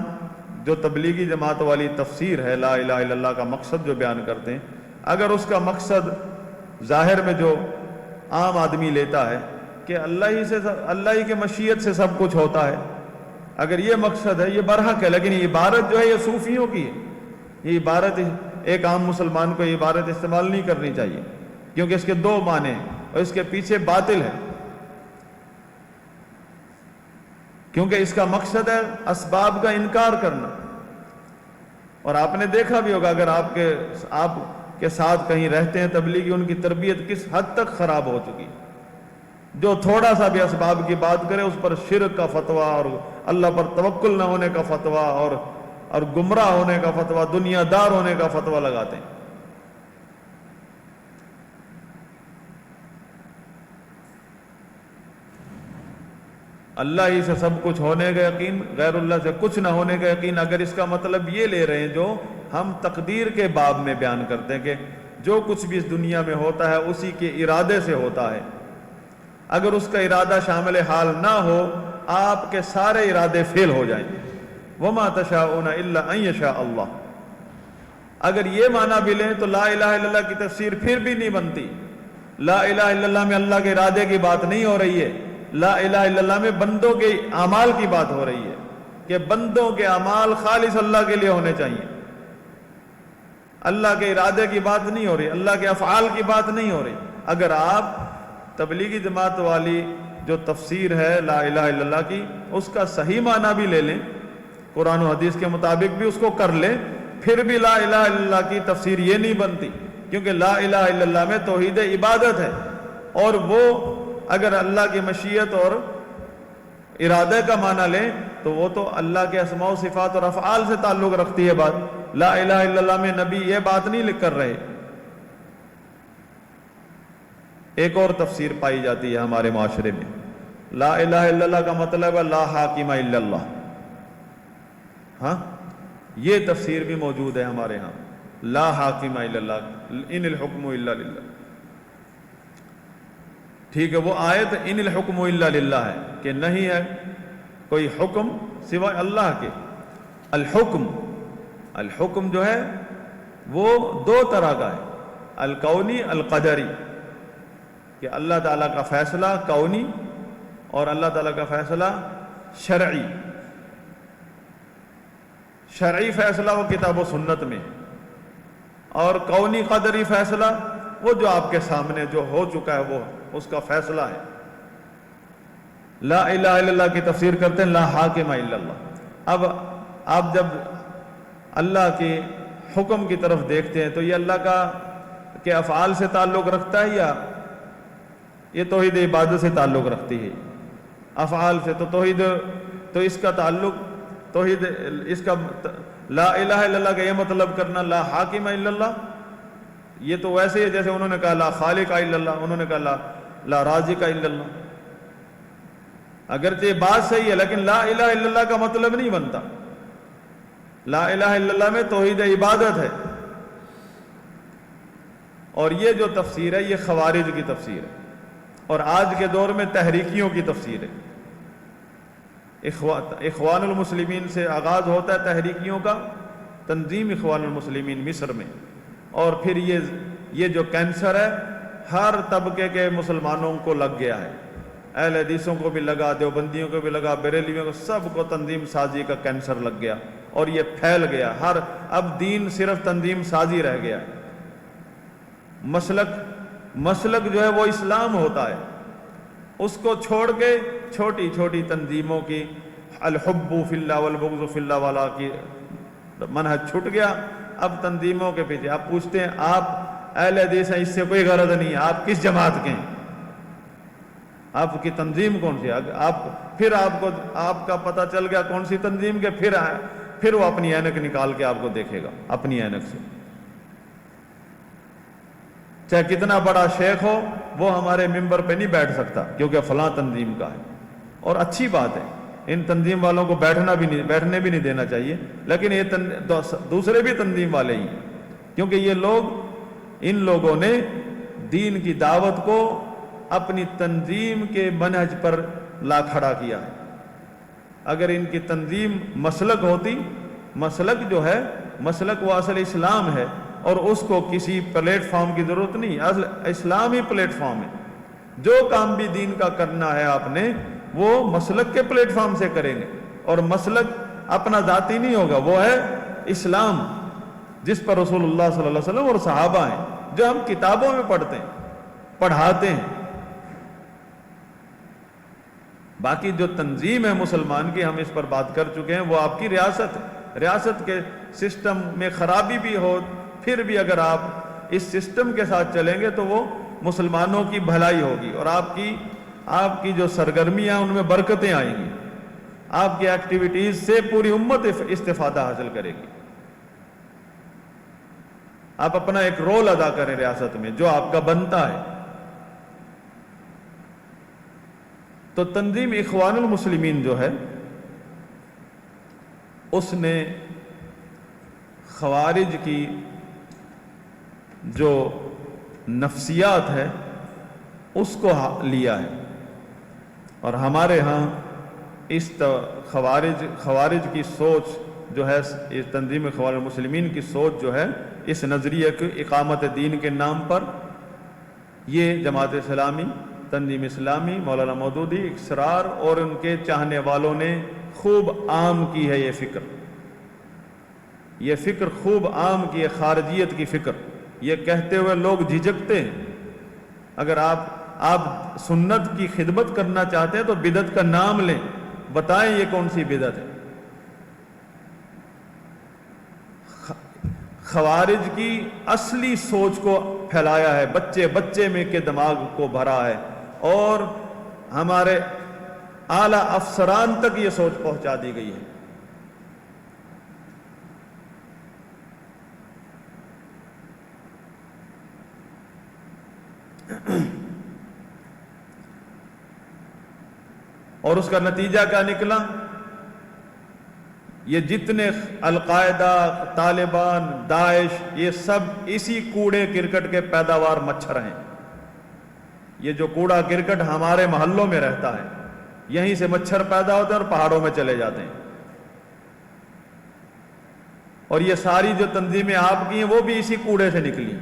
جو تبلیغی جماعت والی تفسیر ہے لا الہ الا اللہ کا مقصد جو بیان کرتے ہیں، اگر اس کا مقصد ظاہر میں جو عام آدمی لیتا ہے کہ اللہ ہی کے مشیت سے سب کچھ ہوتا ہے، اگر یہ مقصد ہے یہ برحق ہے، لیکن یہ عبارت جو ہے یہ صوفیوں کی ہے، یہ عبارت ایک عام مسلمان کو یہ عبارت استعمال نہیں کرنی چاہیے، کیونکہ اس کے دو معنی ہیں اور اس کے پیچھے باطل ہے، کیونکہ اس کا مقصد ہے اسباب کا انکار کرنا۔ اور آپ نے دیکھا بھی ہوگا، اگر آپ کے ساتھ کہیں رہتے ہیں تبلیغی، ان کی تربیت کس حد تک خراب ہو چکی، جو تھوڑا سا بھی اسباب کی بات کرے اس پر شرک کا فتویٰ اور اللہ پر توکل نہ ہونے کا فتویٰ اور گمراہ ہونے کا فتویٰ، دنیا دار ہونے کا فتویٰ لگاتے ہیں۔ اللہ ہی سے سب کچھ ہونے کا یقین، غیر اللہ سے کچھ نہ ہونے کا یقین، اگر اس کا مطلب یہ لے رہے ہیں جو ہم تقدیر کے باب میں بیان کرتے ہیں کہ جو کچھ بھی اس دنیا میں ہوتا ہے اسی کے ارادے سے ہوتا ہے، اگر اس کا ارادہ شامل حال نہ ہو آپ کے سارے ارادے فیل ہو جائیں۔ وَمَا تَشَاءُونَ إِلَّا أَن يَشَاءَ اللَّهُ، اگر یہ معنی بھی لیں تو لا الہ الا اللہ کی تفسیر پھر بھی نہیں بنتی۔ لا الہ الا اللہ میں اللہ کے ارادے کی بات نہیں ہو رہی ہے، لا الہ الا اللہ میں بندوں کے اعمال کی بات ہو رہی ہے کہ بندوں کے اعمال خالص اللہ کے لیے ہونے چاہیے، اللہ کے ارادے کی بات نہیں ہو رہی، اللہ کے افعال کی بات نہیں ہو رہی۔ اگر آپ تبلیغی جماعت والی جو تفسیر ہے لا الہ الا اللہ کی، اس کا صحیح معنی بھی لے لیں قرآن و حدیث کے مطابق بھی اس کو کر لے، پھر بھی لا الہ الا اللہ کی تفسیر یہ نہیں بنتی، کیونکہ لا الہ الا اللہ میں توحید عبادت ہے، اور وہ اگر اللہ کی مشیت اور ارادہ کا معنی لیں تو وہ تو اللہ کے اسماء و صفات اور افعال سے تعلق رکھتی ہے بات۔ لا الہ الا اللہ میں نبی یہ بات نہیں لکھ کر رہے۔ ایک اور تفسیر پائی جاتی ہے ہمارے معاشرے میں، لا الہ الا اللہ کا مطلب ہے لا حاکم الا اللہ۔ ہاں، یہ تفسیر بھی موجود ہے ہمارے ہاں، لا حاکم الا اللہ، ان الحکم الا للہ۔ ٹھیک ہے، وہ آیت ان الحکم الا للہ ہے کہ نہیں ہے کوئی حکم سوائے اللہ کے۔ الحکم جو ہے وہ دو طرح کا ہے، الکونی القدری، کہ اللہ تعالیٰ کا فیصلہ کونی اور اللہ تعالیٰ کا فیصلہ شرعی۔ شرعی فیصلہ وہ کتاب و سنت میں، اور کونی قدری فیصلہ وہ جو آپ کے سامنے جو ہو چکا ہے وہ اس کا فیصلہ ہے۔ لا الہ الا اللہ کی تفسیر کرتے ہیں لا حاکم الا اللہ۔ اب آپ جب اللہ کے حکم کی طرف دیکھتے ہیں تو یہ اللہ کا کے افعال سے تعلق رکھتا ہے یا یہ توحید عبادت سے تعلق رکھتی ہے؟ افعال سے تو توحید، تو اس کا تعلق توحید، اس کا لا الہ الا اللہ کا یہ مطلب کرنا لا حاکم الا اللہ، یہ تو ویسے ہی جیسے انہوں نے کہا لا خالق الا اللہ، انہوں نے کہا لا رازق الا اللہ۔ اگرچہ یہ بات صحیح ہے لیکن لا الہ الا اللہ کا مطلب نہیں بنتا۔ لا الہ الا اللہ میں توحید عبادت ہے، اور یہ جو تفسیر ہے یہ خوارج کی تفسیر ہے، اور آج کے دور میں تحریکیوں کی تفسیر ہے۔ اخوان المسلمین سے آغاز ہوتا ہے تحریکیوں کا، تنظیم اخوان المسلمین مصر میں، اور پھر یہ جو کینسر ہے ہر طبقے کے مسلمانوں کو لگ گیا ہے، اہل حدیثوں کو بھی لگا، دیوبندیوں کو بھی لگا، بریلویوں کو، سب کو تنظیم سازی کا کینسر لگ گیا، اور یہ پھیل گیا۔ اب دین صرف تنظیم سازی رہ گیا ہے۔ مسلک جو ہے وہ اسلام ہوتا ہے، اس کو چھوڑ کے چھوٹی چھوٹی تنظیموں کی الحب فی اللہ والبغض فی اللہ والا کی منہج چھٹ گیا۔ اب تنظیموں کے پیچھے آپ پوچھتے ہیں آپ اہل حدیث ہیں، اس سے کوئی غرض نہیں ہے، آپ کس جماعت کے ہیں، آپ کی تنظیم کون سی؟ پھر آپ کا پتہ چل گیا کون سی تنظیم کے، پھر وہ اپنی اینک نکال کے آپ کو دیکھے گا اپنی اینک سے۔ چاہے کتنا بڑا شیخ ہو وہ ہمارے ممبر پہ نہیں بیٹھ سکتا کیونکہ فلاں تنظیم کا ہے، اور اچھی بات ہے، ان تنظیم والوں کو بیٹھنے بھی نہیں دینا چاہیے، لیکن یہ دوسرے بھی تنظیم والے ہی، کیونکہ ان لوگوں نے دین کی دعوت کو اپنی تنظیم کے منہج پر لا کھڑا کیا ہے۔ اگر ان کی تنظیم مسلک ہوتی، مسلک جو ہے مسلک وہ اصل اسلام ہے، اور اس کو کسی پلیٹ فارم کی ضرورت نہیں، اصل اسلام ہی پلیٹ فارم ہے۔ جو کام بھی دین کا کرنا ہے آپ نے وہ مسلک کے پلیٹ فارم سے کریں گے، اور مسلک اپنا ذاتی نہیں ہوگا، وہ ہے اسلام جس پر رسول اللہ صلی اللہ علیہ وسلم اور صحابہ ہیں، جو ہم کتابوں میں پڑھتے ہیں، پڑھاتے ہیں۔ باقی جو تنظیم ہے مسلمان کی، ہم اس پر بات کر چکے ہیں، وہ آپ کی ریاست ہے۔ ریاست کے سسٹم میں خرابی بھی ہو، پھر بھی اگر آپ اس سسٹم کے ساتھ چلیں گے تو وہ مسلمانوں کی بھلائی ہوگی، اور آپ کی جو سرگرمیاں ان میں برکتیں آئیں گی، آپ کی ایکٹیویٹیز سے پوری امت استفادہ حاصل کرے گی۔ آپ اپنا ایک رول ادا کریں ریاست میں جو آپ کا بنتا ہے۔ تو تنظیم اخوان المسلمین جو ہے اس نے خوارج کی جو نفسیات ہے اس کو لیا ہے، اور ہمارے ہاں اس خوارج کی سوچ جو ہے، اس تنظیم اخوان المسلمین کی سوچ جو ہے، اس نظریے کی اقامت دین کے نام پر یہ جماعت اسلامی، تنظیم اسلامی، مولانا مودودی، اقرار اور ان کے چاہنے والوں نے خوب عام کی ہے۔ یہ فکر خوب عام کی ہے، خارجیت کی فکر۔ یہ کہتے ہوئے لوگ جھجکتے ہیں، اگر آپ سنت کی خدمت کرنا چاہتے ہیں تو بدعت کا نام لیں، بتائیں یہ کون سی بدعت ہے۔ خوارج کی اصلی سوچ کو پھیلایا ہے، بچے بچے میں کے دماغ کو بھرا ہے، اور ہمارے اعلیٰ افسران تک یہ سوچ پہنچا دی گئی ہے۔ اور اس کا نتیجہ کیا نکلا؟ یہ جتنے القاعدہ، طالبان، داعش، یہ سب اسی کوڑے کرکٹ کے پیداوار مچھر ہیں۔ یہ جو کوڑا کرکٹ ہمارے محلوں میں رہتا ہے، یہیں سے مچھر پیدا ہوتے ہیں اور پہاڑوں میں چلے جاتے ہیں۔ اور یہ ساری جو تنظیمیں آپ کی ہیں وہ بھی اسی کوڑے سے نکلی،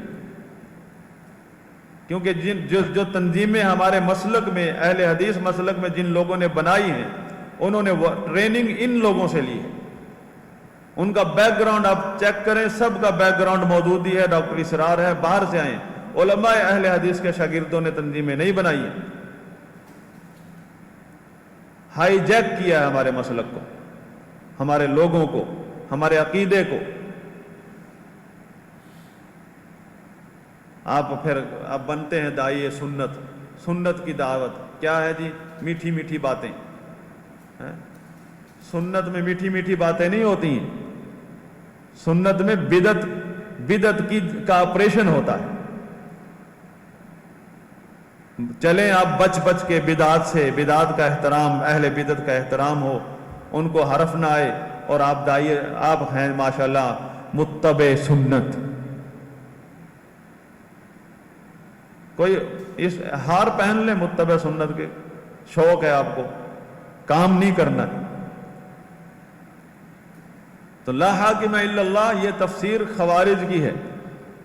کیونکہ جو تنظیمیں ہمارے مسلک میں، اہل حدیث مسلک میں جن لوگوں نے بنائی ہیں، انہوں نے ٹریننگ ان لوگوں سے لی ہے۔ ان کا بیک گراؤنڈ آپ چیک کریں، سب کا بیک گراؤنڈ موجود ہی ہے، ڈاکٹر اسرار ہے، باہر سے آئے ہیں، علماء اہل حدیث کے شاگردوں نے تنظیمیں نہیں بنائی ہیں۔ ہائی جیک کیا ہے ہمارے مسلک کو، ہمارے لوگوں کو، ہمارے عقیدے کو۔ آپ پھر اب بنتے ہیں داعی سنت، سنت کی دعوت کیا ہے جی؟ میٹھی میٹھی باتیں۔ سنت میں میٹھی میٹھی باتیں نہیں ہوتی ہیں، سنت میں بدعت کا آپریشن ہوتا ہے۔ چلیں آپ بچ بچ کے بدعات سے، بدعات کا احترام، اہل بدعت کا احترام ہو، ان کو حرف نہ آئے، اور آپ ہیں ماشاءاللہ متبع سنت۔ کوئی اس ہار پہن لیں متبع سنت کے، شوق ہے آپ کو، کام نہیں کرنا۔ تو لا حاکم الا اللہ، یہ تفسیر خوارج کی ہے،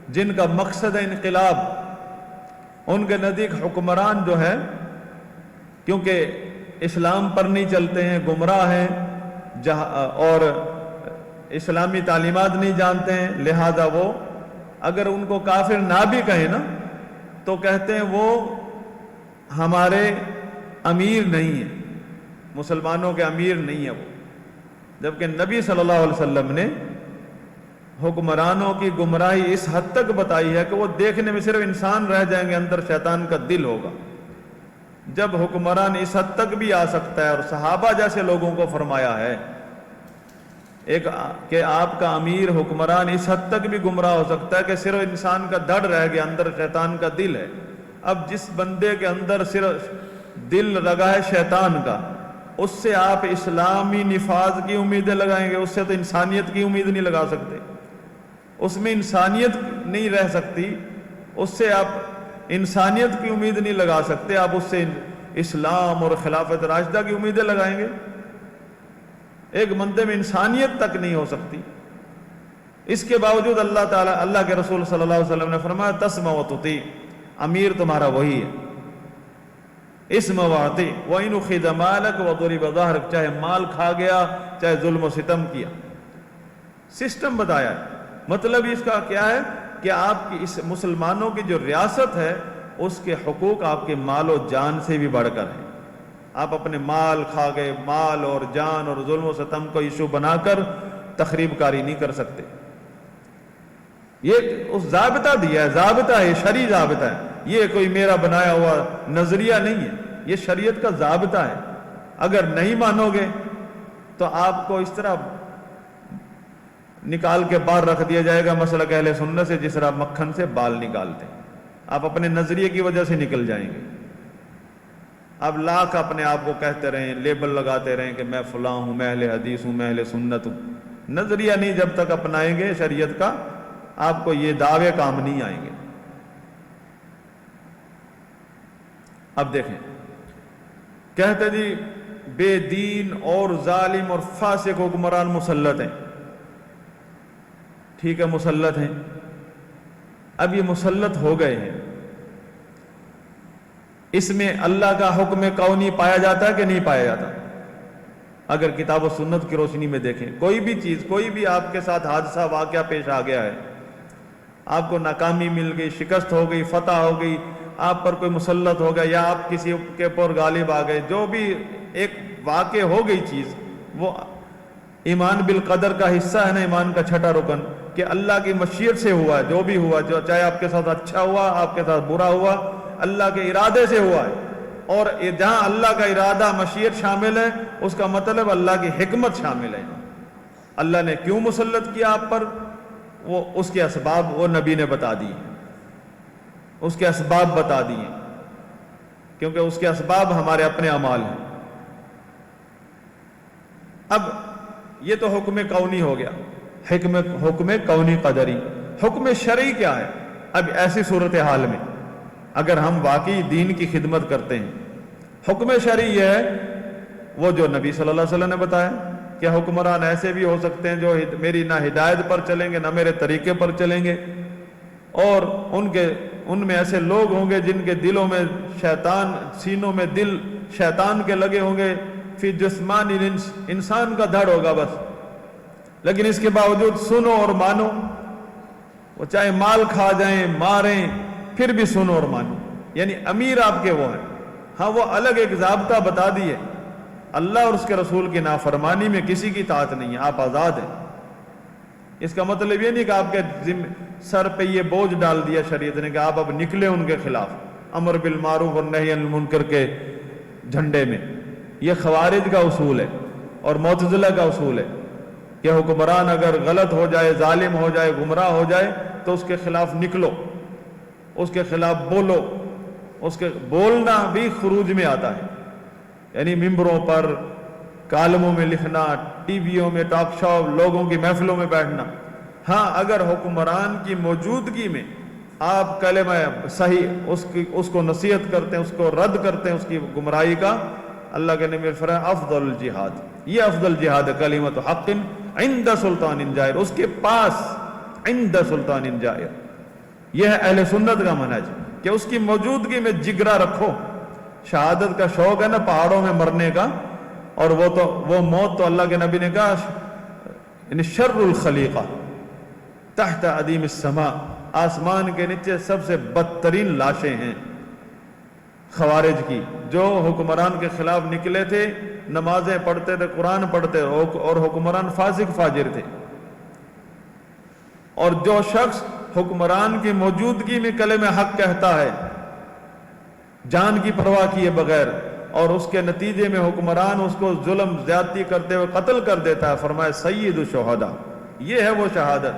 جن کا مقصد ہے انقلاب۔ ان کے نزدیک حکمران جو ہے، کیونکہ اسلام پر نہیں چلتے ہیں، گمراہ ہیں، اور اسلامی تعلیمات نہیں جانتے ہیں، لہذا وہ اگر ان کو کافر نہ بھی کہیں نا تو کہتے ہیں وہ ہمارے امیر نہیں ہیں، مسلمانوں کے امیر نہیں ہے وہ۔ جبکہ نبی صلی اللہ علیہ وسلم نے حکمرانوں کی گمراہی اس حد تک بتائی ہے کہ وہ دیکھنے میں صرف انسان رہ جائیں گے، اندر شیطان کا دل ہوگا۔ جب حکمران اس حد تک بھی آ سکتا ہے، اور صحابہ جیسے لوگوں کو فرمایا ہے کہ آپ کا امیر حکمران اس حد تک بھی گمراہ ہو سکتا ہے کہ صرف انسان کا دڑ رہ گیا، اندر شیطان کا دل ہے۔ اب جس بندے کے اندر صرف دل لگا ہے شیطان کا، اس سے آپ اسلامی نفاذ کی امیدیں لگائیں گے؟ اس سے تو انسانیت کی امید نہیں لگا سکتے، اس میں انسانیت نہیں رہ سکتی، اس سے آپ انسانیت کی امید نہیں لگا سکتے، آپ اس سے اسلام اور خلافت راشدہ کی امیدیں لگائیں گے؟ ایک بندے میں انسانیت تک نہیں ہو سکتی۔ اس کے باوجود اللہ تعالیٰ، اللہ کے رسول صلی اللہ علیہ وسلم نے فرمایا تسمع و تطیع، امیر تمہارا وہی ہے، اسمع و اطیع وَإِنْ أُخِذَ مَالَكَ وَضُرِبَ ظَهْرُكَ، چاہے مال کھا گیا، چاہے ظلم و ستم کیا، سسٹم بتایا ہے۔ مطلب اس کا کیا ہے کہ آپ کی اس مسلمانوں کی جو ریاست ہے، اس کے حقوق آپ کے مال و جان سے بھی بڑھ کر ہیں۔ آپ اپنے مال کھا گئے، مال اور جان اور ظلم و ستم کو ایشو بنا کر تخریب کاری نہیں کر سکتے۔ یہ اس ضابطہ دیا ہے، ضابطہ ہے، شرعی ضابطہ ہے، یہ کوئی میرا بنایا ہوا نظریہ نہیں ہے، یہ شریعت کا ضابطہ ہے۔ اگر نہیں مانو گے تو آپ کو اس طرح نکال کے باہر رکھ دیا جائے گا مسلک اہل سنت سے، جس طرح مکھن سے بال نکالتے ہیں۔ آپ اپنے نظریے کی وجہ سے نکل جائیں گے۔ آپ لاکھ اپنے آپ کو کہتے رہیں، لیبل لگاتے رہیں کہ میں فلاں ہوں، میں اہل حدیث ہوں، میں اہل سنت ہوں، نظریہ نہیں جب تک اپنائیں گے شریعت کا، آپ کو یہ دعوے کام نہیں آئیں گے۔ اب دیکھیں، کہتے جی بے دین اور ظالم اور فاسق حکمران مسلط ہیں۔ ٹھیک ہے، مسلط ہیں، اب یہ مسلط ہو گئے ہیں، اس میں اللہ کا حکم کونی پایا جاتا ہے کہ نہیں پایا جاتا؟ اگر کتاب و سنت کی روشنی میں دیکھیں، کوئی بھی چیز، کوئی بھی آپ کے ساتھ حادثہ واقعہ پیش آ گیا ہے، آپ کو ناکامی مل گئی، شکست ہو گئی، فتح ہو گئی، آپ پر کوئی مسلط ہو گیا، یا آپ کسی کے پر غالب آ گئے، جو بھی ایک واقع ہو گئی چیز، وہ ایمان بالقدر کا حصہ ہے نا، ایمان کا چھٹا رکن، کہ اللہ کی مشیت سے ہوا ہے، جو بھی ہوا، جو چاہے آپ کے ساتھ اچھا ہوا، آپ کے ساتھ برا ہوا، اللہ کے ارادے سے ہوا ہے۔ اور جہاں اللہ کا ارادہ مشیت شامل ہے، اس کا مطلب اللہ کی حکمت شامل ہے۔ اللہ نے کیوں مسلط کیا آپ پر، وہ اس کے اسباب وہ نبی نے بتا دیے، اس کے اسباب بتا دیے، کیونکہ اس کے اسباب ہمارے اپنے اعمال ہیں۔ اب یہ تو حکم کونی ہو گیا، حکم کونی قدری۔ حکم شرعی کیا ہے؟ اب ایسی صورتحال میں اگر ہم واقعی دین کی خدمت کرتے ہیں، حکم شرعی یہ ہے وہ جو نبی صلی اللہ علیہ وسلم نے بتایا کہ حکمران ایسے بھی ہو سکتے ہیں جو میری نہ ہدایت پر چلیں گے نہ میرے طریقے پر چلیں گے، اور ان میں ایسے لوگ ہوں گے جن کے دلوں میں شیطان، سینوں میں دل شیطان کے لگے ہوں گے، فی جسمان انسان کا دھڑ ہوگا بس، لیکن اس کے باوجود سنو اور مانو، وہ چاہے مال کھا جائیں، ماریں، پھر بھی سنو اور مانو۔ یعنی امیر آپ کے وہ ہیں، ہاں وہ الگ ایک ضابطہ بتا دیے، اللہ اور اس کے رسول کی نافرمانی میں کسی کی طاعت نہیں ہے، آپ آزاد ہیں۔ اس کا مطلب یہ نہیں کہ آپ کے سر پہ یہ بوجھ ڈال دیا شریعت نے کہ آپ اب نکلے ان کے خلاف امر بالمعروف اور نہی عن المنکر کے جھنڈے میں۔ یہ خوارج کا اصول ہے اور معتزلہ کا اصول ہے کہ حکمران اگر غلط ہو جائے، ظالم ہو جائے، گمراہ ہو جائے تو اس کے خلاف نکلو، اس کے خلاف بولو۔ اس کے بولنا بھی خروج میں آتا ہے، یعنی ممبروں پر، کالموں میں لکھنا، ٹی ویوں میں، ٹاک شو، لوگوں کی محفلوں میں بیٹھنا۔ ہاں اگر حکمران کی موجودگی میں آپ کلمہ صحیح اس کو نصیحت کرتے ہیں، اس کو رد کرتے ہیں، اس کی گمراہی کا، اللہ کے نبی نے فرمایا افضل الجہاد، یہ افضل جہاد ہے، کلمۃ حق عند سلطان جائر، اس کے پاس، عند سلطان جائر۔ یہ ہے اہل سنت کا منہج کہ اس کی موجودگی میں جگرا رکھو۔ شہادت کا شوق ہے نا پہاڑوں میں مرنے کا، اور وہ موت تو اللہ کے نبی نے کہا یعنی شر الخلیقہ تحت عدیم السماء، آسمان کے نیچے سب سے بدترین لاشیں ہیں خوارج کی، جو حکمران کے خلاف نکلے تھے، نمازیں پڑھتے تھے، قرآن پڑھتے، اور حکمران فاسق فاجر تھے۔ اور جو شخص حکمران کی موجودگی میں کلمہ حق کہتا ہے جان کی پرواہ کیے بغیر، اور اس کے نتیجے میں حکمران اس کو ظلم زیادتی کرتے ہوئے قتل کر دیتا ہے، فرمایا سید الشہداء، یہ ہے وہ شہادت۔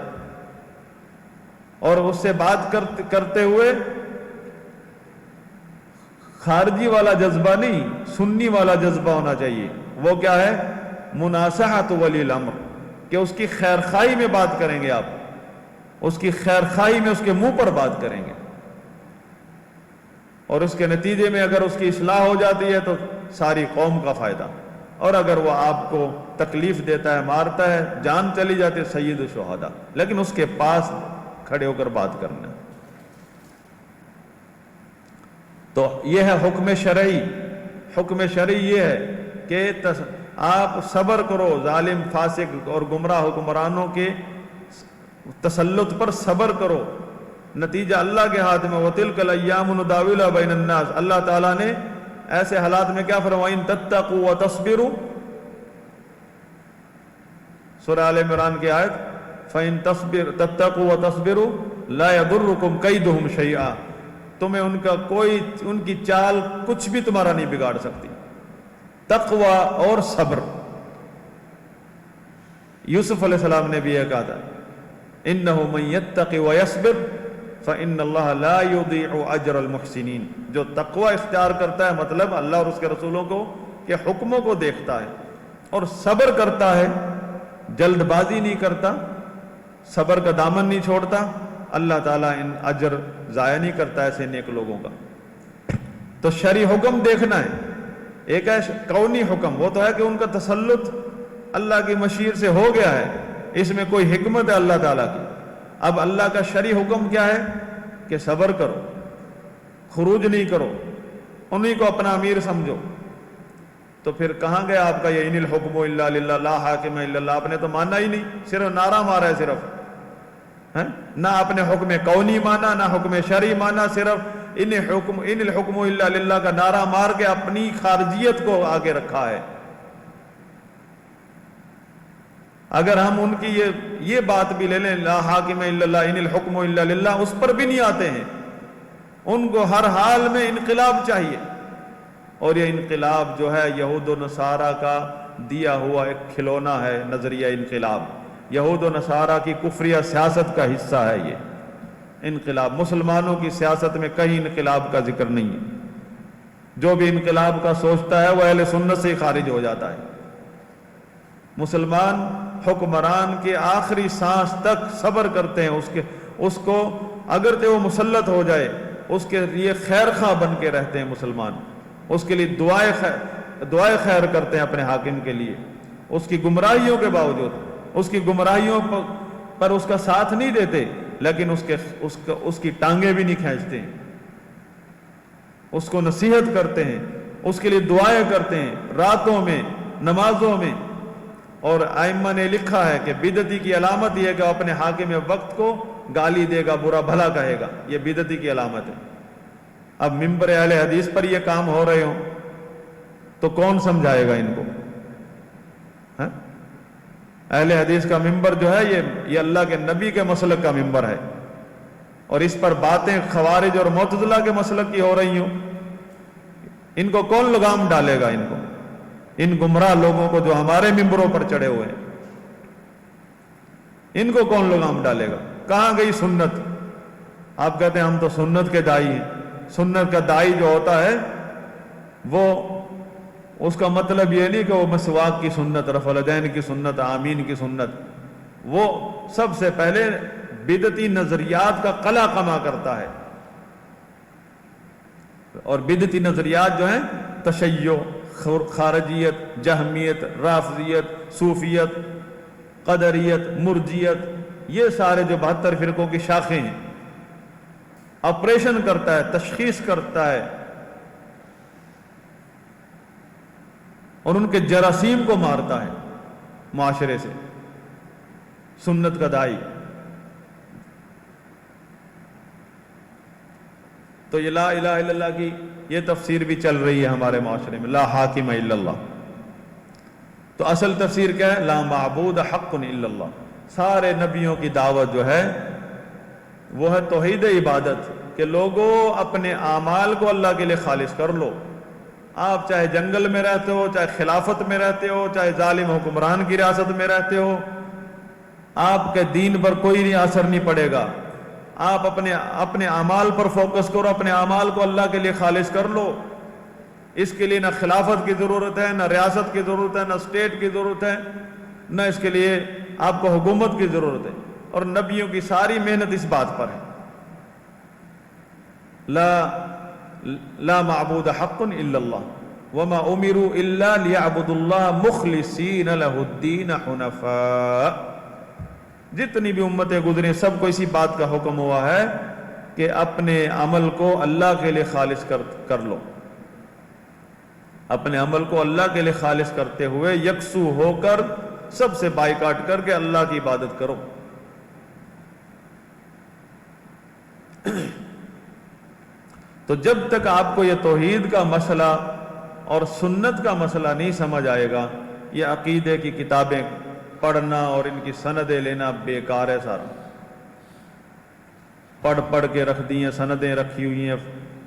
اور اس سے بات کرتے ہوئے خارجی والا جذبہ نہیں، سنی والا جذبہ ہونا چاہیے۔ وہ کیا ہے؟ مناصحۃ ولی الامر، کہ اس کی خیر خواہی میں بات کریں گے، آپ اس کی خیر خواہی میں اس کے منہ پر بات کریں گے، اور اس کے نتیجے میں اگر اس کی اصلاح ہو جاتی ہے تو ساری قوم کا فائدہ، اور اگر وہ آپ کو تکلیف دیتا ہے، مارتا ہے، جان چلی جاتی ہے، سید الشہداء۔ لیکن اس کے پاس کھڑے ہو کر بات کرنا۔ تو یہ ہے حکم شرعی۔ حکم شرعی یہ ہے کہ آپ صبر کرو ظالم، فاسق اور گمراہ حکمرانوں کے تسلط پر صبر کرو، نتیجہ اللہ کے ہاتھ میں۔ وَتِلْكَ الْأَيَّامُ نُدَاوِلُهَا بَيْنَ النَّاسِ، اللہ تعالیٰ نے ایسے حالات میں کیا فرمایا؟ وَإِن تَتَّقُوا وَتَصْبِرُوا، سورہ آل عمران کی آیت، فَإِن تَتَّقُوا وَتَصْبِرُوا لَا يَضُرُّكُمْ كَيْدُهُمْ شَيْئًا، تمہیں ان کی چال کچھ بھی تمہارا نہیں بگاڑ سکتی۔ تقوی اور صبر، یوسف علیہ السلام نے بھی یہ کہا تھا، إِنَّهُ مَن يَتَّقِ وَيَصْبِرْ فَإِنَّ اللَّهَ لَا يُضِيعُ أَجْرَ الْمُحْسِنِينَ، جو تقوی اختیار کرتا ہے، مطلب اللہ اور اس کے رسولوں کو کے حکموں کو دیکھتا ہے اور صبر کرتا ہے، جلد بازی نہیں کرتا، صبر کا دامن نہیں چھوڑتا، اللہ تعالیٰ ان اجر ضائع نہیں کرتا ایسے نیک لوگوں کا۔ تو شرعی حکم دیکھنا ہے، ایک ہے کونی حکم، وہ تو ہے کہ ان کا تسلط اللہ کی مشیت سے ہو گیا ہے، اس میں کوئی حکمت ہے اللہ تعالیٰ کی۔ اب اللہ کا شرعی حکم کیا ہے کہ صبر کرو، خروج نہیں کرو، انہی کو اپنا امیر سمجھو۔ تو پھر کہاں گیا آپ کا یہ ان الحکم الا للہ لا حاکم الا اللہ؟ آپ نے تو مانا ہی نہیں، صرف نعرہ مارا ہے، صرف نہ آپ نے حکم کونی مانا، نہ حکم شرعی مانا، صرف ان الحکم الا للہ کا نعرہ مار کے اپنی خارجیت کو آگے رکھا ہے۔ اگر ہم ان کی یہ بات بھی لے لیں لا حاکم الا اللہ ان الحکم الا للہ، اس پر بھی نہیں آتے ہیں. ان کو ہر حال میں انقلاب چاہیے. اور یہ انقلاب جو ہے یہود و نصارہ کا دیا ہوا ایک کھلونا ہے. نظریہ انقلاب یہود و نصارہ کی کفریہ سیاست کا حصہ ہے. یہ انقلاب مسلمانوں کی سیاست میں کہیں انقلاب کا ذکر نہیں ہے. جو بھی انقلاب کا سوچتا ہے وہ اہل سنت سے ہی خارج ہو جاتا ہے. مسلمان حکمران کے آخری سانس تک صبر کرتے ہیں. اس کو اگرچہ وہ مسلط ہو جائے اس کے لیے خیر خواہ بن کے رہتے ہیں مسلمان. اس کے لیے دعائے خیر کرتے ہیں اپنے حاکم کے لیے. اس کی گمراہیوں کے باوجود اس کی گمراہیوں پر اس کا ساتھ نہیں دیتے، لیکن اس کی ٹانگیں بھی نہیں کھینچتے ہیں. اس کو نصیحت کرتے ہیں، اس کے لیے دعائیں کرتے ہیں راتوں میں نمازوں میں. اور ائمہ نے لکھا ہے کہ بدعتی کی علامت یہ ہے کہ وہ اپنے حاکم وقت کو گالی دے گا، برا بھلا کہے گا. یہ بدعتی کی علامت ہے. اب ممبر اہل حدیث پر یہ کام ہو رہے ہوں تو کون سمجھائے گا ان کو؟ اہل حدیث کا ممبر جو ہے یہ اللہ کے نبی کے مسلک کا ممبر ہے، اور اس پر باتیں خوارج اور معتزلہ کے مسلک کی ہو رہی ہوں. ان کو کون لگام ڈالے گا؟ ان کو، ان گمراہ لوگوں کو جو ہمارے ممبروں پر چڑھے ہوئے ہیں، ان کو کون لگام ڈالے گا؟ کہاں گئی سنت؟ آپ کہتے ہیں ہم تو سنت کے دائی ہیں. سنت کا دائی جو ہوتا ہے وہ اس کا مطلب یہ نہیں کہ وہ مسواک کی سنت، رفع الیدین کی سنت، آمین کی سنت. وہ سب سے پہلے بدعتی نظریات کا قلع کما کرتا ہے. اور بدعتی نظریات جو ہیں تشیع، خارجیت، جہمیت، رافضیت، صوفیت، قدریت، مرجیت، یہ سارے جو 72 فرقوں کی شاخیں ہیں، آپریشن کرتا ہے، تشخیص کرتا ہے اور ان کے جراثیم کو مارتا ہے معاشرے سے. سنت کا دائی. تو یہ لا الہ الا اللہ کی یہ تفسیر بھی چل رہی ہے ہمارے معاشرے میں، لا حاکم الا اللہ. تو اصل تفسیر کیا ہے؟ لا معبود حق الا اللہ. سارے نبیوں کی دعوت جو ہے وہ ہے توحید عبادت، کہ لوگوں اپنے اعمال کو اللہ کے لیے خالص کر لو. آپ چاہے جنگل میں رہتے ہو، چاہے خلافت میں رہتے ہو، چاہے ظالم حکمران کی ریاست میں رہتے ہو، آپ کے دین پر کوئی اثر نہیں پڑے گا. آپ اپنے اعمال پر فوکس کرو، اپنے اعمال کو اللہ کے لیے خالص کر لو. اس کے لیے نہ خلافت کی ضرورت ہے، نہ ریاست کی ضرورت ہے، نہ اسٹیٹ کی ضرورت ہے، نہ اس کے لیے آپ کو حکومت کی ضرورت ہے. اور نبیوں کی ساری محنت اس بات پر ہے، لا معبود حق الا اللہ وما امروا الا ليعبدوا الله مخلصین له الدین حنفاء. جتنی بھی امتیں گزریں سب کو اسی بات کا حکم ہوا ہے کہ اپنے عمل کو اللہ کے لیے خالص کر لو. اپنے عمل کو اللہ کے لیے خالص کرتے ہوئے یکسو ہو کر سب سے بائیکاٹ کر کے اللہ کی عبادت کرو. تو جب تک آپ کو یہ توحید کا مسئلہ اور سنت کا مسئلہ نہیں سمجھ آئے گا، یہ عقیدے کی کتابیں پڑھنا اور ان کی سندیں لینا بیکار ہے. سارا پڑھ کے رکھ دی ہیں، سندیں رکھی ہوئی ہیں،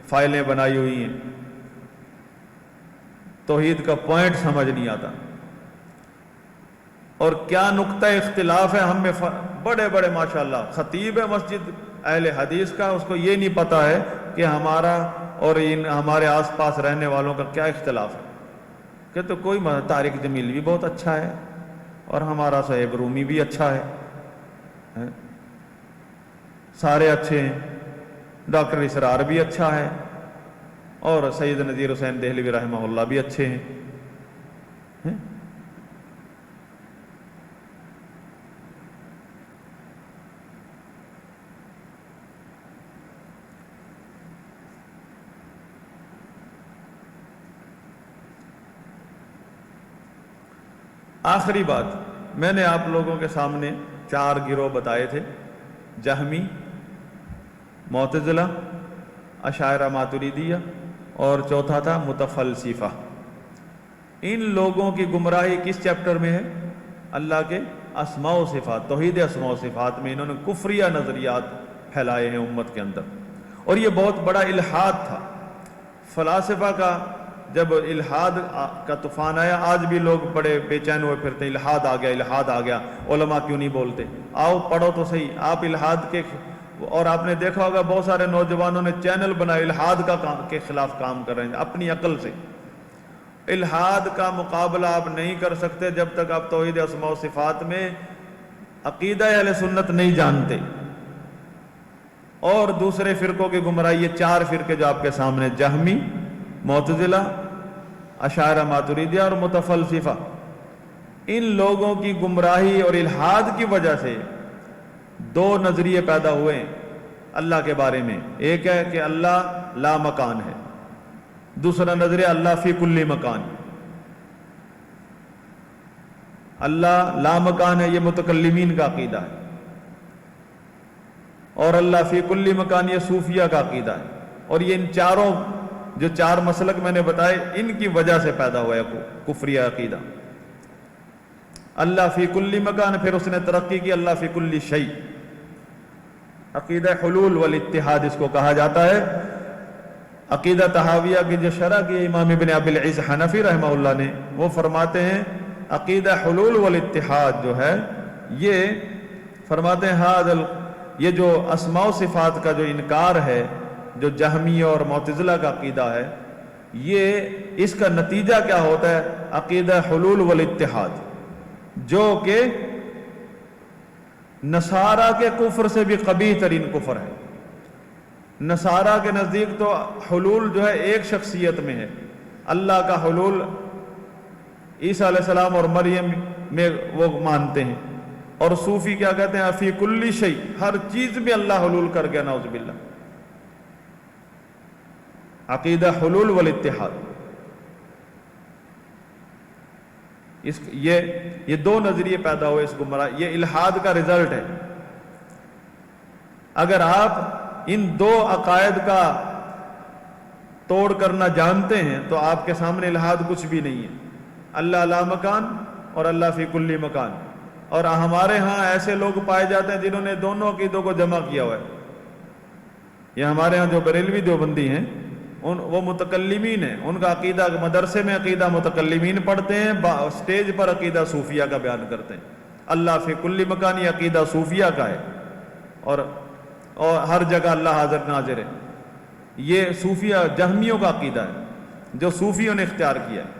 فائلیں بنائی ہوئی ہیں، توحید کا پوائنٹ سمجھ نہیں آتا. اور کیا نقطہ اختلاف ہے ہم میں. بڑے بڑے ماشاءاللہ خطیب ہے مسجد اہل حدیث کا، اس کو یہ نہیں پتا ہے کہ ہمارا اور ہمارے آس پاس رہنے والوں کا کیا اختلاف ہے. کہ تو کوئی طارق جمیل بھی بہت اچھا ہے، اور ہمارا صہیب رومی بھی اچھا ہے، سارے اچھے ہیں، ڈاکٹر اسرار بھی اچھا ہے، اور سید نذیر حسین دہلوی رحمہ اللہ بھی اچھے ہیں. آخری بات، میں نے آپ لوگوں کے سامنے 4 گروہ بتائے تھے: جہمی، معتزلہ، اشاعرہ ماتریدیہ، اور چوتھا تھا متفلسفہ. ان لوگوں کی گمراہی کس چیپٹر میں ہے؟ اللہ کے اسماء و صفات، توحید اسماء و صفات میں انہوں نے کفریہ نظریات پھیلائے ہیں امت کے اندر، اور یہ بہت بڑا الحاد تھا فلاسفہ کا۔ جب الحاد کا طوفان آیا، آج بھی لوگ بڑے بے چین ہوئے پھرتے ہیں، الحاد آ گیا، الحاد آ گیا، علماء کیوں نہیں بولتے؟ آؤ پڑھو تو صحیح، آپ الحاد کے، اور آپ نے دیکھا ہوگا بہت سارے نوجوانوں نے چینل بنائے الحاد کے خلاف کام کر رہے ہیں اپنی عقل سے۔ الحاد کا مقابلہ آپ نہیں کر سکتے جب تک آپ توحید اسماء و صفات میں عقیدہ اہل سنت نہیں جانتے۔ اور دوسرے فرقوں کی گمراہی، یہ چار فرقے جو آپ کے سامنے، جہمی، معتزلہ، اشاعرہ ماتریدیہ اور متفلسفہ، ان لوگوں کی گمراہی اور الحاد کی وجہ سے دو نظریے پیدا ہوئے ہیں اللہ کے بارے میں۔ ایک ہے کہ اللہ لا مکان ہے، دوسرا نظریہ اللہ فی کل مکان۔ اللہ لا مکان ہے، یہ متکلمین کا عقیدہ ہے، اور اللہ فی کل مکان یہ صوفیہ کا عقیدہ ہے۔ اور یہ ان چاروں جو چار مسلک میں نے بتائے، ان کی وجہ سے پیدا ہوا ہے کفریہ عقیدہ۔ اللہ فی کل مکان، پھر اس نے ترقی کی اللہ فی کل شیء، عقیدہ حلول والاتحاد اس کو کہا جاتا ہے۔ عقیدہ طحاویہ کی جو شرح کی امام ابن ابی العز حنفی رحمہ اللہ نے، وہ فرماتے ہیں عقیدہ حلول والاتحاد جو ہے، یہ فرماتے ہیں یہ جو اسماء و صفات کا جو انکار ہے، جو جہمیہ اور معتزلہ کا عقیدہ ہے، یہ اس کا نتیجہ کیا ہوتا ہے؟ عقیدہ حلول والاتحاد، جو کہ نصارہ کے کفر سے بھی قبیح ترین کفر ہے۔ نصارہ کے نزدیک تو حلول جو ہے ایک شخصیت میں ہے، اللہ کا حلول عیسیٰ علیہ السلام اور مریم میں وہ مانتے ہیں، اور صوفی کیا کہتے ہیں؟ فی کل شیء، ہر چیز میں اللہ حلول کر گیا، نعوذ باللہ۔ عقیدہ حلول والاتحاد، یہ دو نظریے پیدا ہوئے اس گمراہ، یہ الحاد کا رزلٹ ہے۔ اگر آپ ان دو عقائد کا توڑ کرنا جانتے ہیں تو آپ کے سامنے الحاد کچھ بھی نہیں ہے۔ اللہ لا مکان اور اللہ فی کل مکان۔ اور ہمارے ہاں ایسے لوگ پائے جاتے ہیں جنہوں نے دونوں عقیدوں کو جمع کیا ہوا ہے۔ یہ ہمارے ہاں جو بریلوی دیوبندی ہیں، وہ متکلمین ہیں، ان کا عقیدہ مدرسے میں عقیدہ متکلمین پڑھتے ہیں، اسٹیج پر عقیدہ صوفیہ کا بیان کرتے ہیں۔ اللہ فی کل مکان یہ عقیدہ صوفیہ کا ہے، اور ہر جگہ اللہ حاضر ناظر ہے، یہ صوفیہ جہمیوں کا عقیدہ ہے جو صوفیوں نے اختیار کیا ہے،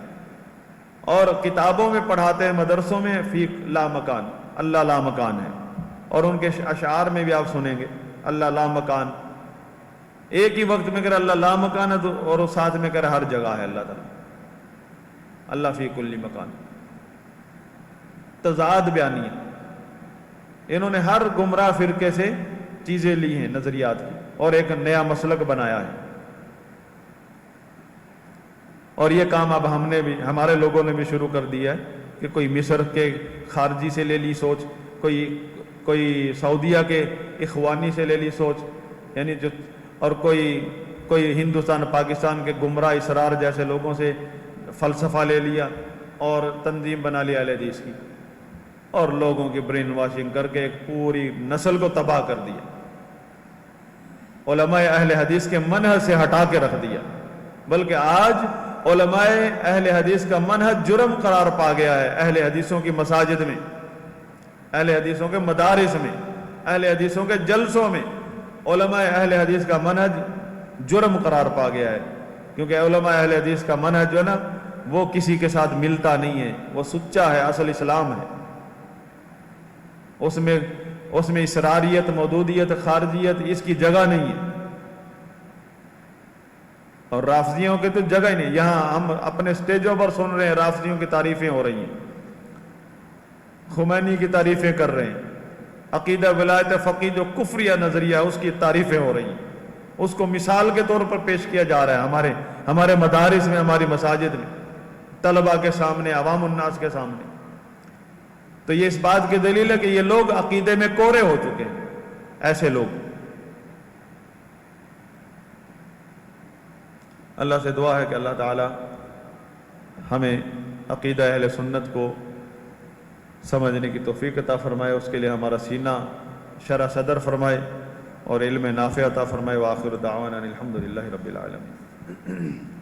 اور کتابوں میں پڑھاتے ہیں مدرسوں میں فی لا مکان، اللہ لا مکان ہے، اور ان کے اشعار میں بھی آپ سنیں گے اللہ لا مکان، ایک ہی وقت میں کہ اللہ لا مکان ہے اور ساتھ میں کہ ہر جگہ ہے اللہ تعالیٰ، اللہ فی کل مکان، تضاد بیانی ہے۔ انہوں نے ہر گمراہ فرقے سے چیزیں لی ہیں نظریات کی، اور ایک نیا مسلک بنایا ہے۔ اور یہ کام اب ہمارے لوگوں نے بھی شروع کر دیا ہے کہ کوئی مصر کے خارجی سے لے لی سوچ، کوئی سعودیہ کے اخوانی سے لے لی سوچ، یعنی جو، اور کوئی ہندوستان پاکستان کے گمراہ اسرار جیسے لوگوں سے فلسفہ لے لیا اور تنظیم بنا لیا اہل حدیث کی، اور لوگوں کی برین واشنگ کر کے ایک پوری نسل کو تباہ کر دیا، علماء اہل حدیث کے منہج سے ہٹا کے رکھ دیا۔ بلکہ آج علماء اہل حدیث کا منہج جرم قرار پا گیا ہے، اہل حدیثوں کی مساجد میں، اہل حدیثوں کے مدارس میں، اہل حدیثوں کے جلسوں میں علماء اہل حدیث کا منہج جرم قرار پا گیا ہے، کیونکہ علماء اہل حدیث کا منہج جو ہے نا، وہ کسی کے ساتھ ملتا نہیں ہے، وہ سچا ہے، اصل اسلام ہے، اس میں اسراریت، مودودیت، خارجیت اس کی جگہ نہیں ہے، اور رافضیوں کی تو جگہ ہی نہیں۔ یہاں ہم اپنے سٹیجوں پر سن رہے ہیں رافضیوں کی تعریفیں ہو رہی ہیں، خمینی کی تعریفیں کر رہے ہیں، عقیدہ ولایت فقیہ جو کفریہ نظریہ اس کی تعریفیں ہو رہی ہیں، اس کو مثال کے طور پر پیش کیا جا رہا ہے ہمارے مدارس میں، ہماری مساجد میں، طلباء کے سامنے، عوام الناس کے سامنے۔ تو یہ اس بات کی دلیل ہے کہ یہ لوگ عقیدے میں کورے ہو چکے ہیں، ایسے لوگ۔ اللہ سے دعا ہے کہ اللہ تعالی ہمیں عقیدہ اہل سنت کو سمجھنے کی توفیق عطا فرمائے، اس کے لیے ہمارا سینہ شرح صدر فرمائے اور علم نافع عطا فرمائے۔ وآخر دعوانا الحمدللہ رب العالمین۔